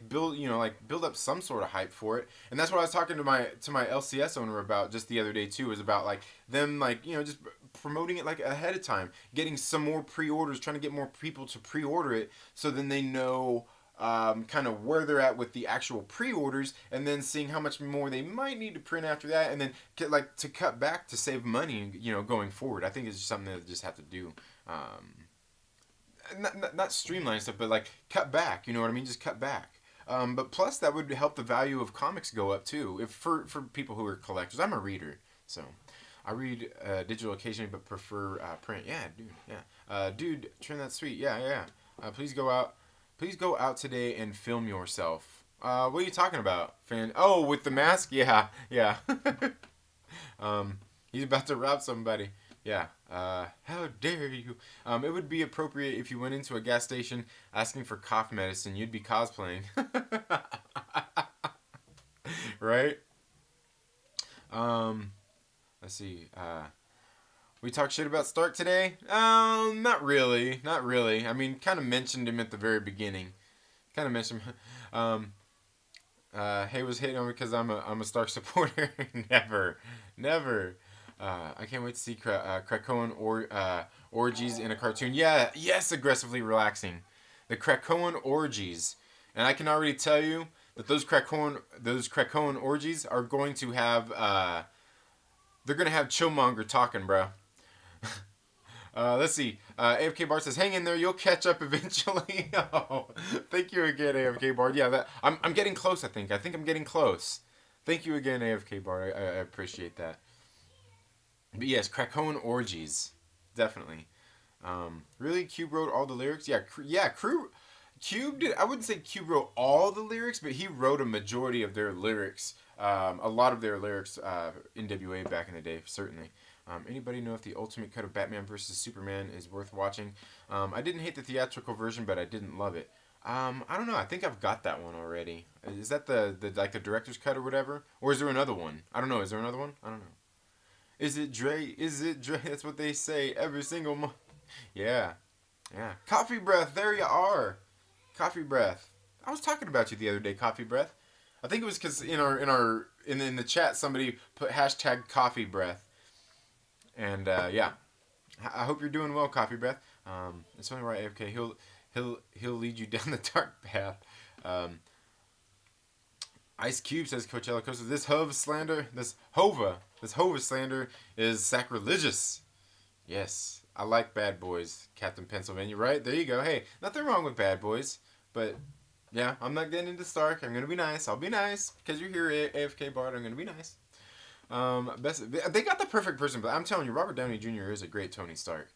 Build up some sort of hype for it. And that's what I was talking to my LCS owner about just the other day too. Is about like them just promoting it like ahead of time, getting some more pre-orders, trying to get more people to pre-order it, so then they know kind of where they're at with the actual pre-orders, and then seeing how much more they might need to print after that, and then to cut back to save money, going forward. I think it's just something that they just have to do. Not streamline stuff, but like cut back. You know what I mean? Just cut back. But plus, that would help the value of comics go up too. If for people who are collectors, I'm a reader, so I read digital occasionally, but prefer print. Yeah, dude. Yeah, dude. Turn that sweet. Yeah. Please go out. Please go out today and film yourself. What are you talking about, fan? Oh, with the mask? Yeah. He's about to rob somebody. Yeah. How dare you? It would be appropriate if you went into a gas station asking for cough medicine. You'd be cosplaying. Right? Let's see. We talked shit about Stark today? Not really. Not really. I mean, kind of mentioned him at the very beginning. Kind of mentioned him. Hay was hating on me because I'm a Stark supporter. Never. I can't wait to see Krakoan orgies in a cartoon. Yeah, yes, aggressively relaxing. The Krakoan orgies, and I can already tell you that those Krakoan orgies are going to have they're gonna have Chillmonger talking, bro. Let's see. AFK Bard says, "Hang in there, you'll catch up eventually." Oh, thank you again, AFK Bard. Yeah, I'm getting close. I think I'm getting close. Thank you again, AFK Bard. I appreciate that. But yes, Krakoan orgies, definitely. Really, Cube wrote all the lyrics. Cube did. I wouldn't say Cube wrote all the lyrics, but he wrote a majority of their lyrics. A lot of their lyrics. NWA back in the day, certainly. Anybody know if the ultimate cut of Batman vs Superman is worth watching? I didn't hate the theatrical version, but I didn't love it. I don't know. I think I've got that one already. Is that the director's cut or whatever? Or is there another one? I don't know. Is there another one? I don't know. Is it Dre? Is it Dre? That's what they say every single month. Yeah. Coffee Breath. There you are. Coffee Breath. I was talking about you the other day, Coffee Breath. I think it was because in the chat somebody put hashtag Coffee Breath. And yeah, I hope you're doing well, Coffee Breath. It's only right, AFK. He'll lead you down the dark path. Ice Cube says Coachella Coaster. This Hova slander is sacrilegious. Yes, I like Bad Boys, Captain Pennsylvania. Right there you go. Hey, nothing wrong with Bad Boys, but yeah, I'm not getting into Stark. I'm gonna be nice. I'll be nice because you're here, AFK Bard. I'm gonna be nice. They got the perfect person, but I'm telling you, Robert Downey Jr. is a great Tony Stark.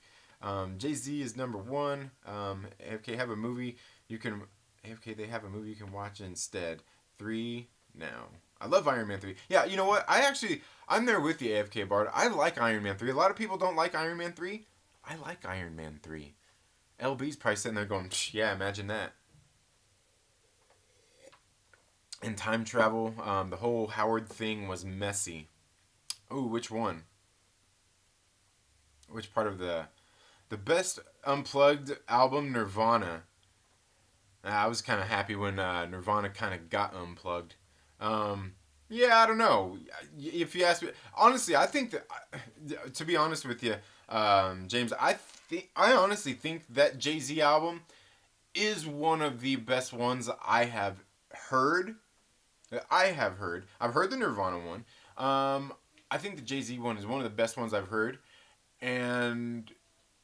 Jay-Z is number one. AFK have a movie you can AFK, they have a movie you can watch instead. 3 now. I love Iron Man 3. Yeah, you know what? I'm there with the AFK Bard. I like Iron Man 3. A lot of people don't like Iron Man 3. I like Iron Man 3. LB's probably sitting there going, yeah, imagine that. And time travel, the whole Howard thing was messy. Ooh, which one? Which part of the best unplugged album, Nirvana? I was kind of happy when Nirvana kind of got unplugged. Yeah, I don't know. If you ask me, honestly, I think that, to be honest with you, James, I honestly think that Jay-Z album is one of the best ones I have heard. I've heard the Nirvana one. I think the Jay-Z one is one of the best ones I've heard, and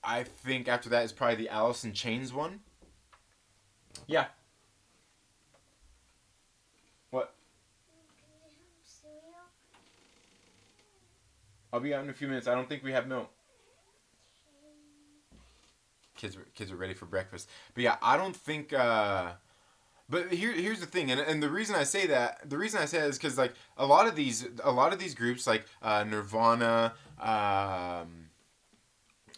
I think after that is probably the Alice in Chains one. Yeah. What? I'll be out in a few minutes. I don't think we have milk. Kids are ready for breakfast. But yeah, I don't think. But here's the thing, and the reason I say that is because like a lot of these groups like Nirvana,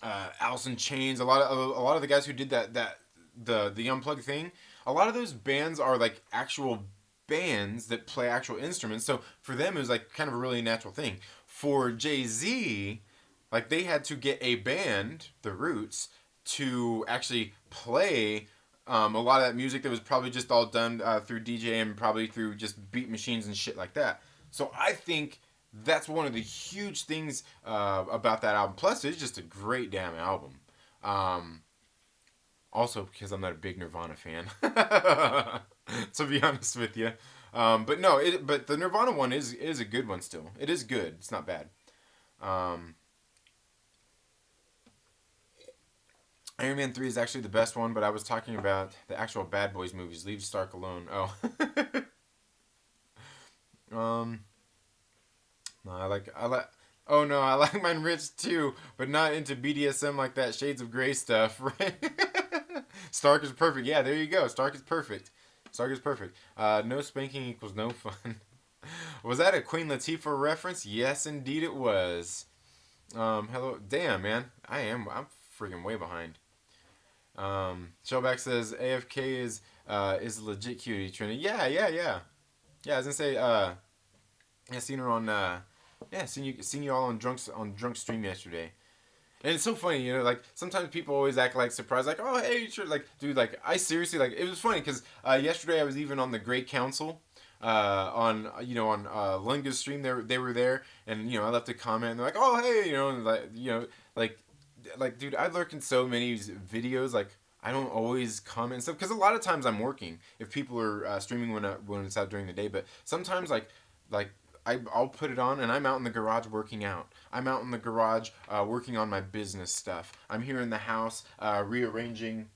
Alice in Chains, a lot of the guys who did the unplugged thing, a lot of those bands are like actual bands that play actual instruments. So for them, it was like kind of a really natural thing. For Jay-Z, like they had to get a band, the Roots, to actually play a lot of that music that was probably just all done through DJ and probably through just beat machines and shit like that. So I think that's one of the huge things about that album. Plus, it's just a great damn album. Also, because I'm not a big Nirvana fan, to be honest with you. But no, but the Nirvana one is a good one still. It is good. It's not bad. Iron Man 3 is actually the best one, but I was talking about the actual Bad Boys movies. Leave Stark alone. Oh. No, oh no, I like mine rich too, but not into BDSM like that Shades of Grey stuff, right? Stark is perfect. Yeah, there you go. Stark is perfect. Stark is perfect. No spanking equals no fun. Was that a Queen Latifah reference? Yes, indeed it was. Hello. Damn, man. I'm freaking way behind. Shellback says AFK is legit cutie Trinity. Yeah. Yeah, I was gonna say yeah, seen her on yeah, seen you all on drunk stream yesterday. And it's so funny, you know, like sometimes people always act like surprised, like, oh hey, sure, like dude, like I seriously like it was funny because yesterday I was even on the Great Council. On Lunga's stream, they were there, and I left a comment, and they're like, "Oh, hey," and like, dude, I lurk in so many videos, like I don't always comment and stuff because a lot of times I'm working. If people are streaming when it's out during the day, but sometimes like I'll put it on and I'm out in the garage working out. I'm out in the garage working on my business stuff. I'm here in the house rearranging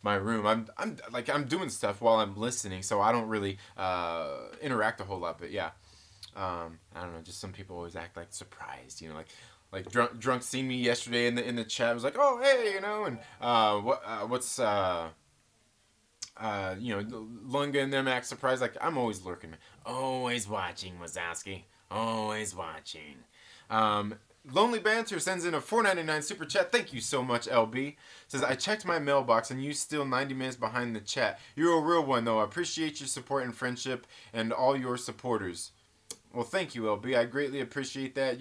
my room. I'm doing stuff while I'm listening, so I don't really interact a whole lot. But yeah, I don't know. Just some people always act like surprised. Like drunk seen me yesterday in the chat. I was like, oh hey, and what's Lunga and them act surprised. Like I'm always lurking, always watching, Wazowski, always watching. Lonely Banter sends in a $4.99 super chat. Thank you so much, LB. Says, I checked my mailbox and you still 90 minutes behind the chat. You're a real one, though. I appreciate your support and friendship and all your supporters. Well, thank you, LB. I greatly appreciate that.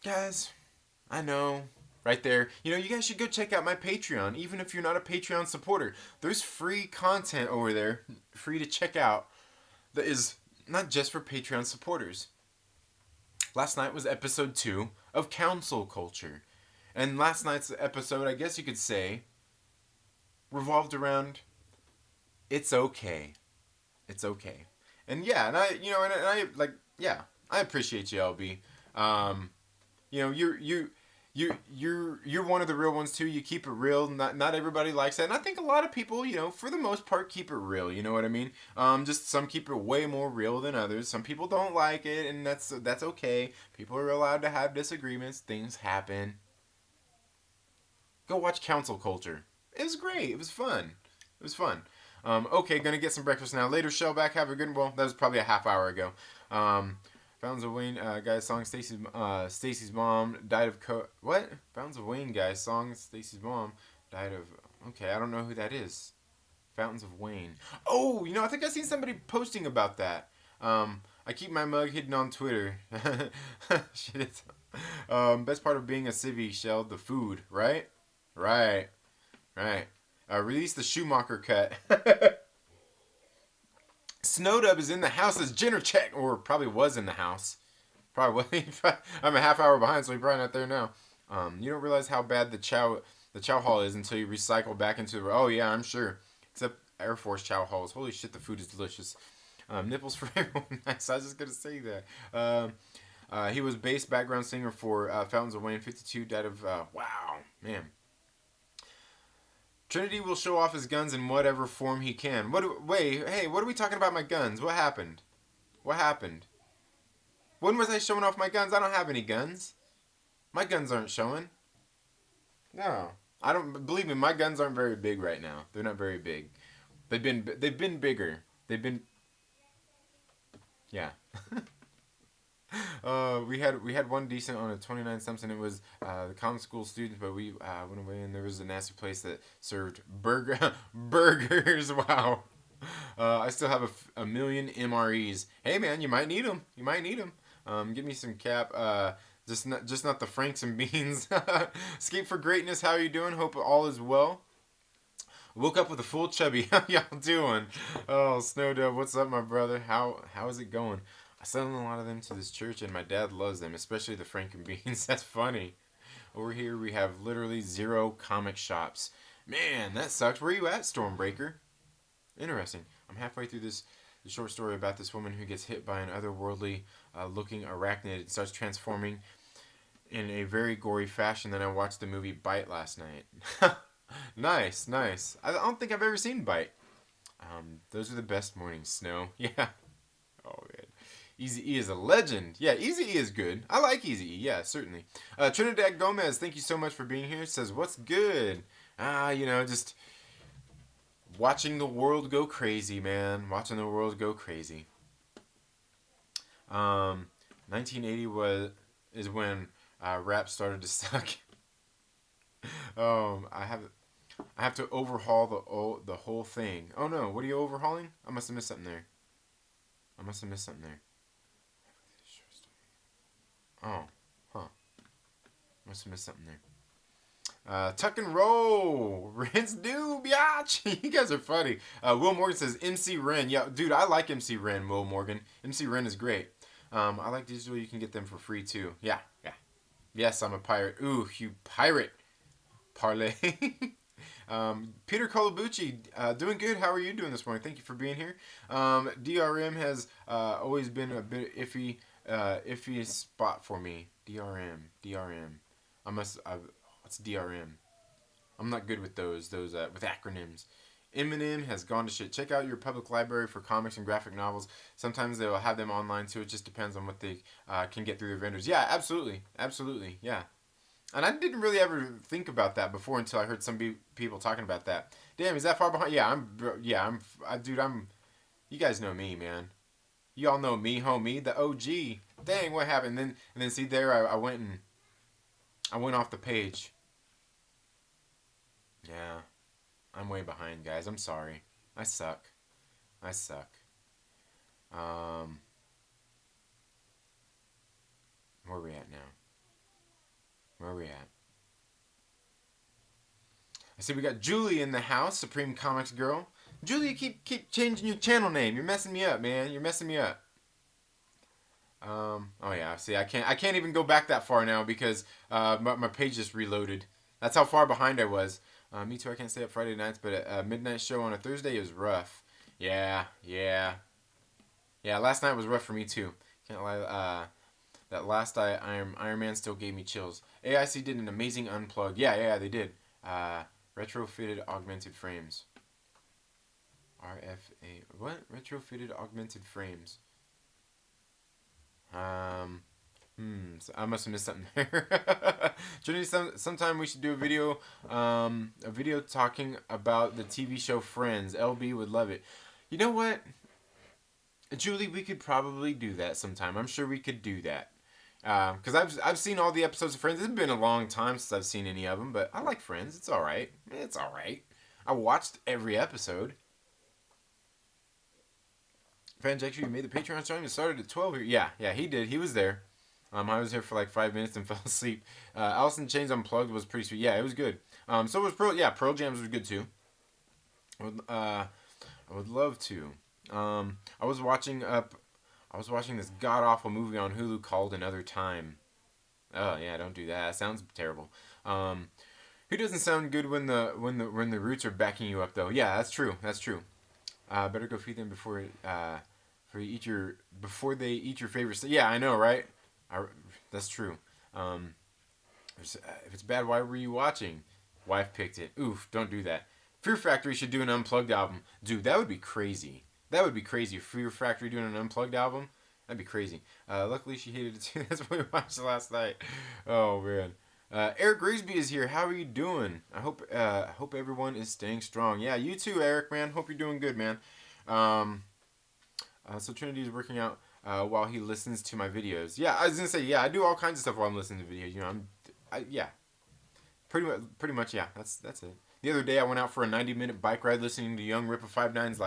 Guys, I know. Right there. You guys should go check out my Patreon, even if you're not a Patreon supporter. There's free content over there, free to check out, that is not just for Patreon supporters. Last night was episode 2 of Council Culture. And last night's episode, I guess you could say, revolved around it's okay. It's okay. And yeah, and I appreciate you, LB. You're one of the real ones too. You keep it real. Not everybody likes that, and I think a lot of people, for the most part, keep it real. You know what I mean? Just some keep it way more real than others. Some people don't like it, and that's okay. People are allowed to have disagreements. Things happen. Go watch Council Culture. It was great. It was fun. It was fun. Okay, gonna get some breakfast now. Later, Shellback. Have a good. Well, that was probably a half hour ago. Fountains of Wayne, guy's song. Stacy's mom died of what? Fountains of Wayne, guy's song. Stacy's mom died of. Okay, I don't know who that is. Fountains of Wayne. Oh, I think I seen somebody posting about that. I keep my mug hidden on Twitter. Shit. Best part of being a civvy, Shell, the food, right? Right. Right. Release the Schumacher cut. Snowdub is in the house as Jenner check, or probably was in the house. Probably. I'm a half hour behind, so he's probably not there now. You don't realize how bad the chow hall is until you recycle back into the. Oh yeah, I'm sure. Except Air Force chow halls. Holy shit, the food is delicious. Nipples for everyone. Nice. I was just gonna say that. He was bass background singer for Fountains of Wayne. 52 died of. Wow, man. Trinity will show off his guns in whatever form he can. Hey, what are we talking about my guns? What happened? What happened? When was I showing off my guns? I don't have any guns. My guns aren't showing. No. I don't believe me, my guns aren't very big right now. They're not very big. They've been bigger. They've been yeah. We had one decent on a 29 something. It was the common school students, but we went away and there was a nasty place that served burgers. Wow. I still have a million MREs. Hey man, you might need them. You might need them. Give me some cap. Just not the Franks and beans. Escape for greatness. How are you doing? Hope all is well. Woke up with a full chubby. How y'all doing? Oh, Snowdub, what's up, my brother? How is it going? I sent a lot of them to this church, and my dad loves them, especially the Frankenbeans. That's funny. Over here, we have literally 0 comic shops. Man, that sucks. Where are you at, Stormbreaker? Interesting. I'm halfway through the short story about this woman who gets hit by an otherworldly looking arachnid and starts transforming in a very gory fashion. Then I watched the movie Bite last night. Nice. I don't think I've ever seen Bite. Those are the best mornings, Snow. Yeah. Oh, man. Easy E is a legend. Yeah, Easy E is good. I like Easy E. Yeah, certainly. Trinidad Gomez, thank you so much for being here. Says, what's good? Just watching the world go crazy, man. Watching the world go crazy. 1980 is when rap started to suck. I have to overhaul the whole thing. Oh no, what are you overhauling? I must have missed something there. Oh, huh. Must have missed something there. Tuck and roll. Rinse do, biatch. You guys are funny. Will Morgan says MC Ren. Yeah, dude, I like MC Ren, Will Morgan. MC Ren is great. I like digital. You can get them for free too. Yeah. Yes, I'm a pirate. Ooh, you pirate. Parlay. Peter Colabucci, doing good. How are you doing this morning? Thank you for being here. DRM has always been a bit iffy spot for me. DRM. What's DRM? I'm not good with those with acronyms. Eminem has gone to shit. Check out your public library for comics and graphic novels. Sometimes they'll have them online too. It just depends on what they can get through their vendors. Yeah, absolutely, yeah. And I didn't really ever think about that before until I heard some people talking about that. Damn, is that far behind? Yeah, I'm. You guys know me, man. You all know me, homie, the OG. Dang, what happened? And then see there, I went off the page. Yeah, I'm way behind, guys. I'm sorry. I suck. Where are we at now? I see we got Julie in the house, Supreme Comics Girl. Julie, you keep changing your channel name. You're messing me up, man. You're messing me up. Oh yeah, see, I can't even go back that far now because my page just reloaded. That's how far behind I was. Me too. I can't stay up Friday nights, but a midnight show on a Thursday is rough. Yeah. Last night was rough for me too. Can't lie. That last Iron Man still gave me chills. AIC did an amazing unplug. Yeah, they did. Retrofitted augmented frames. RFA. What? Retrofitted augmented frames. So I must have missed something there. Trinity, sometime we should do a video talking about the TV show Friends. LB would love it. You know what, Julie, we could probably do that sometime. I'm sure we could do that. Because I've seen all the episodes of Friends. It's been a long time since I've seen any of them, but I like Friends. It's all right. It's all right. I watched every episode. Fan Jack, you made the Patreon stream. It started at 12 here. Yeah, he did. He was there. I was here for like 5 minutes and fell asleep. Allison Chains Unplugged was pretty sweet. Yeah, it was good. So was Pearl Jams was good too. I would love to. I was watching this god awful movie on Hulu called Another Time. Oh yeah, don't do that. That sounds terrible. Who doesn't sound good when the roots are backing you up though? Yeah, that's true. That's true. Better go feed them before they eat your favorite. Yeah, I know, right? That's true. If it's bad, why were you watching? Wife picked it. Oof, don't do that. Fear Factory should do an unplugged album. Dude, that would be crazy. That would be crazy. Fear Factory doing an unplugged album? That'd be crazy. Luckily, she hated it too. That's what we watched last night. Oh, man. Eric Grigsby is here. How are you doing? I hope everyone is staying strong. Yeah, you too, Eric, man. Hope you're doing good, man. So Trinity is working out while he listens to my videos. Yeah, I was gonna say, yeah, I do all kinds of stuff while I'm listening to videos. You know, yeah, pretty much, yeah. That's it. The other day, I went out for a 90-minute bike ride listening to Young Rip of 5'9's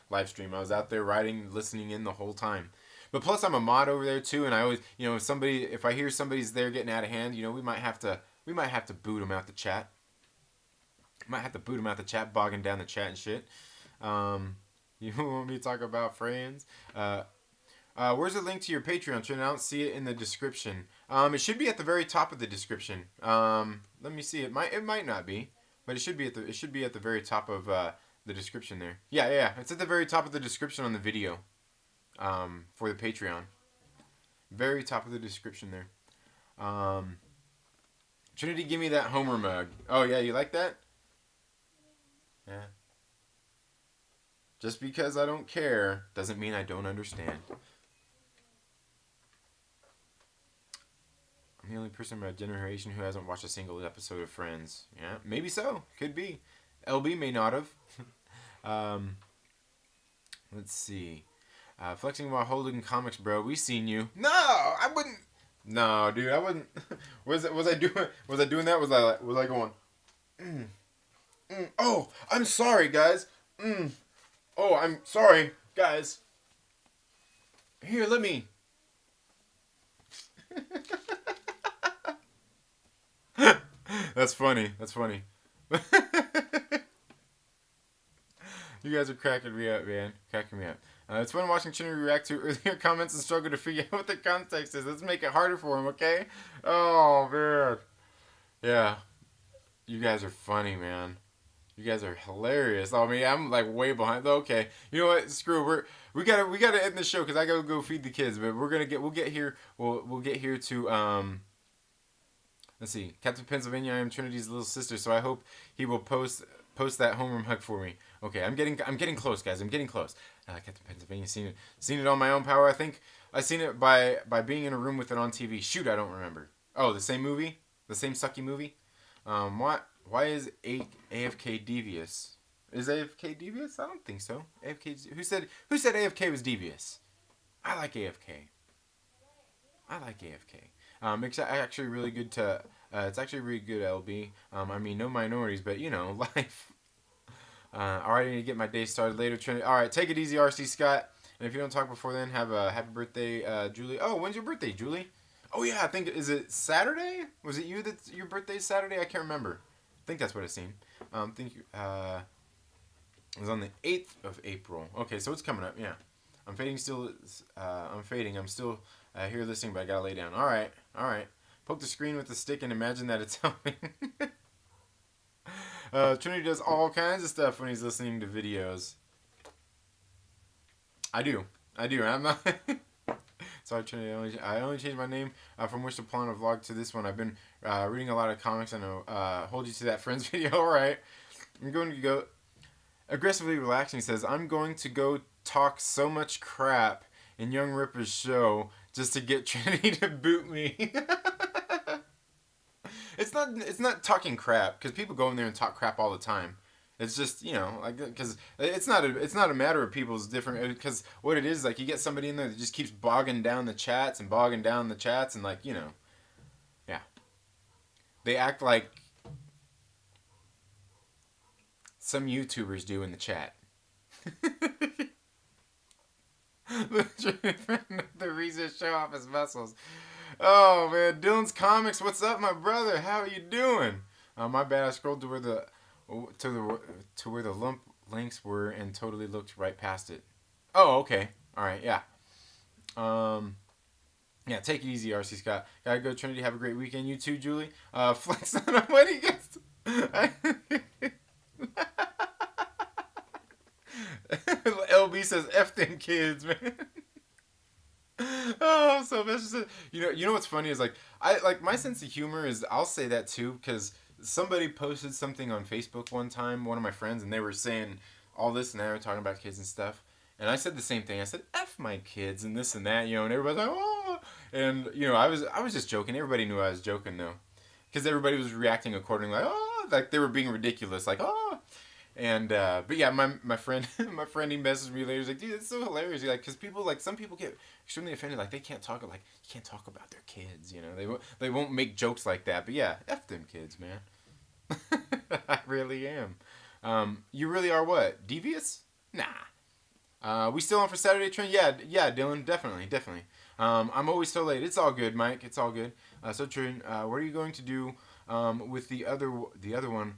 live stream. I was out there riding, listening in the whole time. But plus, I'm a mod over there too, and I always, you know, if I hear somebody's there getting out of hand, you know, we might have to boot them out the chat. Might have to boot them out the chat, bogging down the chat and shit. You want me to talk about Friends? Where's the link to your Patreon? I don't see it in the description. It should be at the very top of the description. Let me see. It might not be, but it should be at the very top of the description there. Yeah. It's at the very top of the description on the video. For the Patreon. Very top of the description there. Trinity, give me that Homer mug. Oh yeah, you like that? Yeah. Just because I don't care doesn't mean I don't understand. I'm the only person in my generation who hasn't watched a single episode of Friends. Yeah, maybe so. Could be. LB may not have. Let's see. Flexing while holding comics, bro. We seen you. No, I wouldn't. No, dude, I wouldn't. Was I doing that? Was I going? Oh, I'm sorry, guys. Oh, I'm sorry, guys. Here, let me. That's funny. You guys are cracking me up, man. Cracking me up. It's fun watching Trinity react to earlier comments and struggle to figure out what the context is. Let's make it harder for him, okay? Oh, man. Yeah. You guys are funny, man. You guys are hilarious. Oh, man, I'm like way behind. Okay. You know what? Screw it. We gotta end the show because I gotta go feed the kids. But we'll get here to let's see. Captain Pennsylvania, I am Trinity's little sister, so I hope he will post that homeroom hug for me. Okay, I'm getting close, guys. I'm getting close. Captain Pennsylvania, seen it on my own power. I think I seen it by being in a room with it on TV. Shoot, I don't remember. Oh, the same movie, the same sucky movie. Why is AFK devious? Is AFK devious? I don't think so. AFK. Who said AFK was devious? I like AFK. It's actually really good to. It's actually really good, LB. I mean, no minorities, but you know, life. Alright, I need to get my day started later. Alright, take it easy, RC Scott. And if you don't talk before then, have a happy birthday, Julie. Oh, when's your birthday, Julie? Oh yeah, I think, is it Saturday? Was it you that your birthday's Saturday? I can't remember. I think that's what it seemed. It was on the 8th of April. Okay, so it's coming up, yeah. I'm fading. I'm still here listening, but I gotta lay down. Alright. Poke the screen with the stick and imagine that it's helping. Trinity does all kinds of stuff when he's listening to videos. I do. I'm not. Sorry, Trinity. I only changed my name from Wish to Plan a Vlog to this one. I've been reading a lot of comics and hold you to that Friends video. All right. I'm going to go aggressively relaxing. He says, I'm going to go talk so much crap in Young Ripper's show just to get Trinity to boot me. It's not talking crap because people go in there and talk crap all the time. It's just like because it's not a matter of people's different because what it is like you get somebody in there that just keeps bogging down the chats and bogging down the chats and yeah, they act like some YouTubers do in the chat. The reason to show off his muscles. Oh man, Dylan's Comics. What's up, my brother? How are you doing? My bad. I scrolled to where the lump links were and totally looked right past it. Oh, okay. All right. Yeah. Yeah. Take it easy, RC Scott. Gotta go, Trinity. Have a great weekend. You too, Julie. Flex on him when he gets. LB says, "F them kids, man." Oh, so much. You know what's funny is I like my sense of humor is I'll say that too because somebody posted something on Facebook one time, one of my friends, and they were saying all this and they were talking about kids and stuff, and I said the same thing. I said F my kids and this and that, and everybody's like, oh, and I was just joking. Everybody knew I was joking though, because everybody was reacting accordingly, like oh, like they were being ridiculous, like oh. And but yeah, my friend he messaged me later. He's like, dude, it's so hilarious. Like, because people some people get extremely offended. Like, they can't talk you can't talk about their kids. They won't make jokes like that. But yeah, F them kids, man. I really am. You really are what? Devious? Nah. We still on for Saturday train? Yeah, Dylan, definitely. I'm always so late. It's all good, Mike. It's all good. So Trin, what are you going to do with the other one?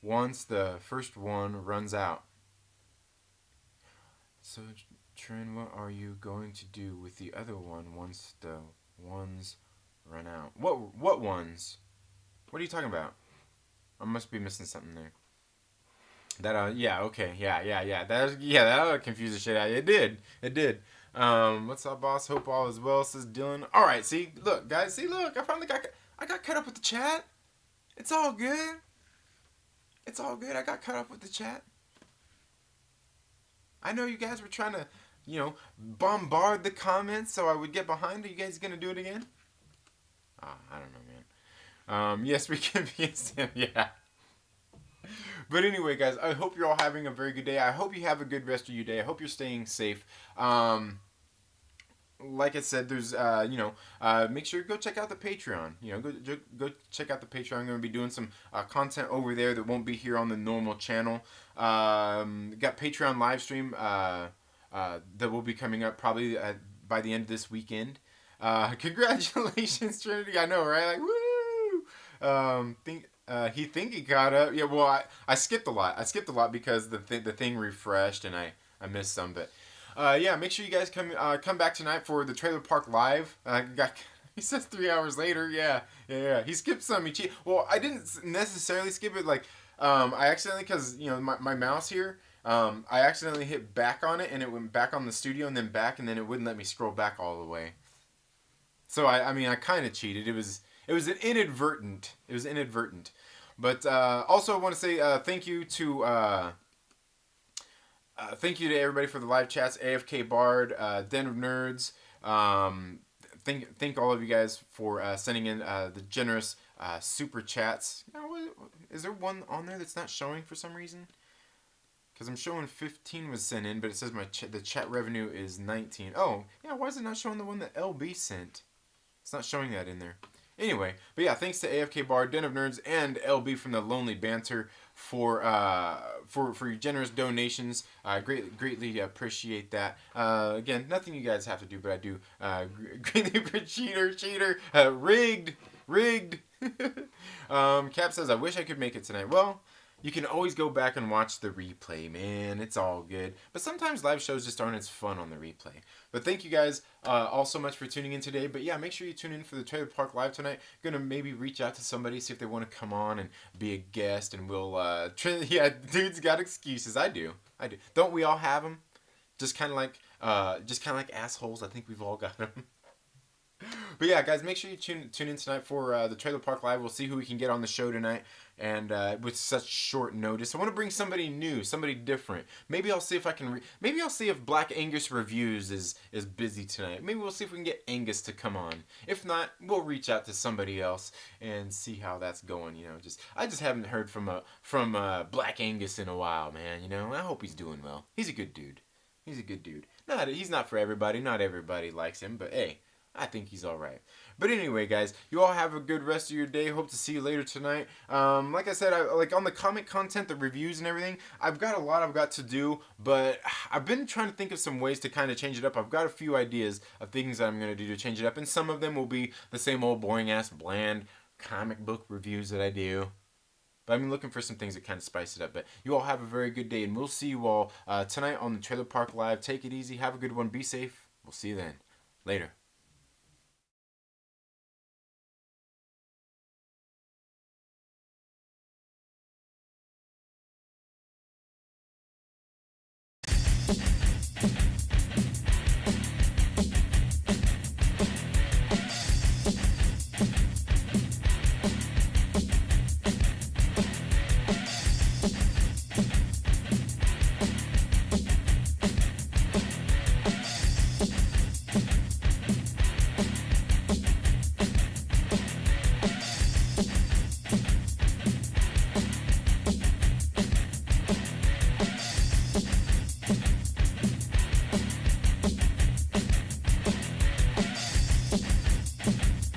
Once the first one runs out. So, Trin, what are you going to do with the other one once the ones run out? What ones? What are you talking about? I must be missing something there. That yeah, okay, yeah. That'll confuse the shit out of you. It did. What's up, boss? Hope all is well, says Dylan. All right, see, look, guys, look, I got cut up with the chat. It's all good. It's all good. I got caught up with the chat. I know you guys were trying to, bombard the comments so I would get behind. Are you guys going to do it again? I don't know, man. Yes, we can be Sam. Yeah. But anyway, guys, I hope you're all having a very good day. I hope you have a good rest of your day. I hope you're staying safe. Like I said, there's make sure to go check out the Patreon. Go check out the Patreon. I'm going to be doing some content over there that won't be here on the normal channel. Got Patreon live stream that will be coming up probably by the end of this weekend. Congratulations, Trinity! I know, right? Like, woo! He caught up. Yeah, well, I skipped a lot because the thing refreshed and I missed some, but. Yeah, make sure you guys come back tonight for the Trailer Park Live. He says 3 hours later. Yeah. He skipped some. He cheated. Well, I didn't necessarily skip it. Like, I accidentally, because my mouse here, I accidentally hit back on it and it went back on the studio and then back and then it wouldn't let me scroll back all the way. So I kind of cheated. It was an inadvertent. It was inadvertent. But also I want to say thank you to. Thank you to everybody for the live chats. AFK Bard, Den of Nerds. Thank all of you guys for sending in the generous super chats. Now, is there one on there that's not showing for some reason? Because I'm showing 15 was sent in, but it says the chat revenue is 19. Oh, yeah, why is it not showing the one that LB sent? It's not showing that in there. Anyway, but yeah, thanks to AFK Bar, Den of Nerds, and LB from the Lonely Banter for your generous donations. I greatly appreciate that. Again, nothing you guys have to do, but I do greatly appreciate cheater. Rigged. Cap says, I wish I could make it tonight. Well, you can always go back and watch the replay, man. It's all good. But sometimes live shows just aren't as fun on the replay. But thank you guys all so much for tuning in today. But yeah, make sure you tune in for the Trailer Park Live tonight. Gonna maybe reach out to somebody, see if they want to come on and be a guest. And we'll, yeah, dude's got excuses. I do. Don't we all have them? Just kind of like assholes. I think we've all got them. But yeah, guys, make sure you tune in tonight for the Trailer Park Live. We'll see who we can get on the show tonight. And with such short notice, I want to bring somebody new, somebody different. Maybe I'll see if I can. Maybe I'll see if Black Angus Reviews is busy tonight. Maybe we'll see if we can get Angus to come on. If not, we'll reach out to somebody else and see how that's going. You know, I just haven't heard from Black Angus in a while, man. You know, I hope he's doing well. He's a good dude. He's a good dude. He's not for everybody. Not everybody likes him, but hey, I think he's alright. But anyway, guys, you all have a good rest of your day. Hope to see you later tonight. Like I said, like on the comic content, the reviews and everything, I've got a lot I've got to do, but I've been trying to think of some ways to kind of change it up. I've got a few ideas of things that I'm going to do to change it up, and some of them will be the same old boring-ass, bland comic book reviews that I do. But I'm looking for some things that kind of spice it up. But you all have a very good day, and we'll see you all tonight on the Trailer Park Live. Take it easy. Have a good one. Be safe. We'll see you then. Later.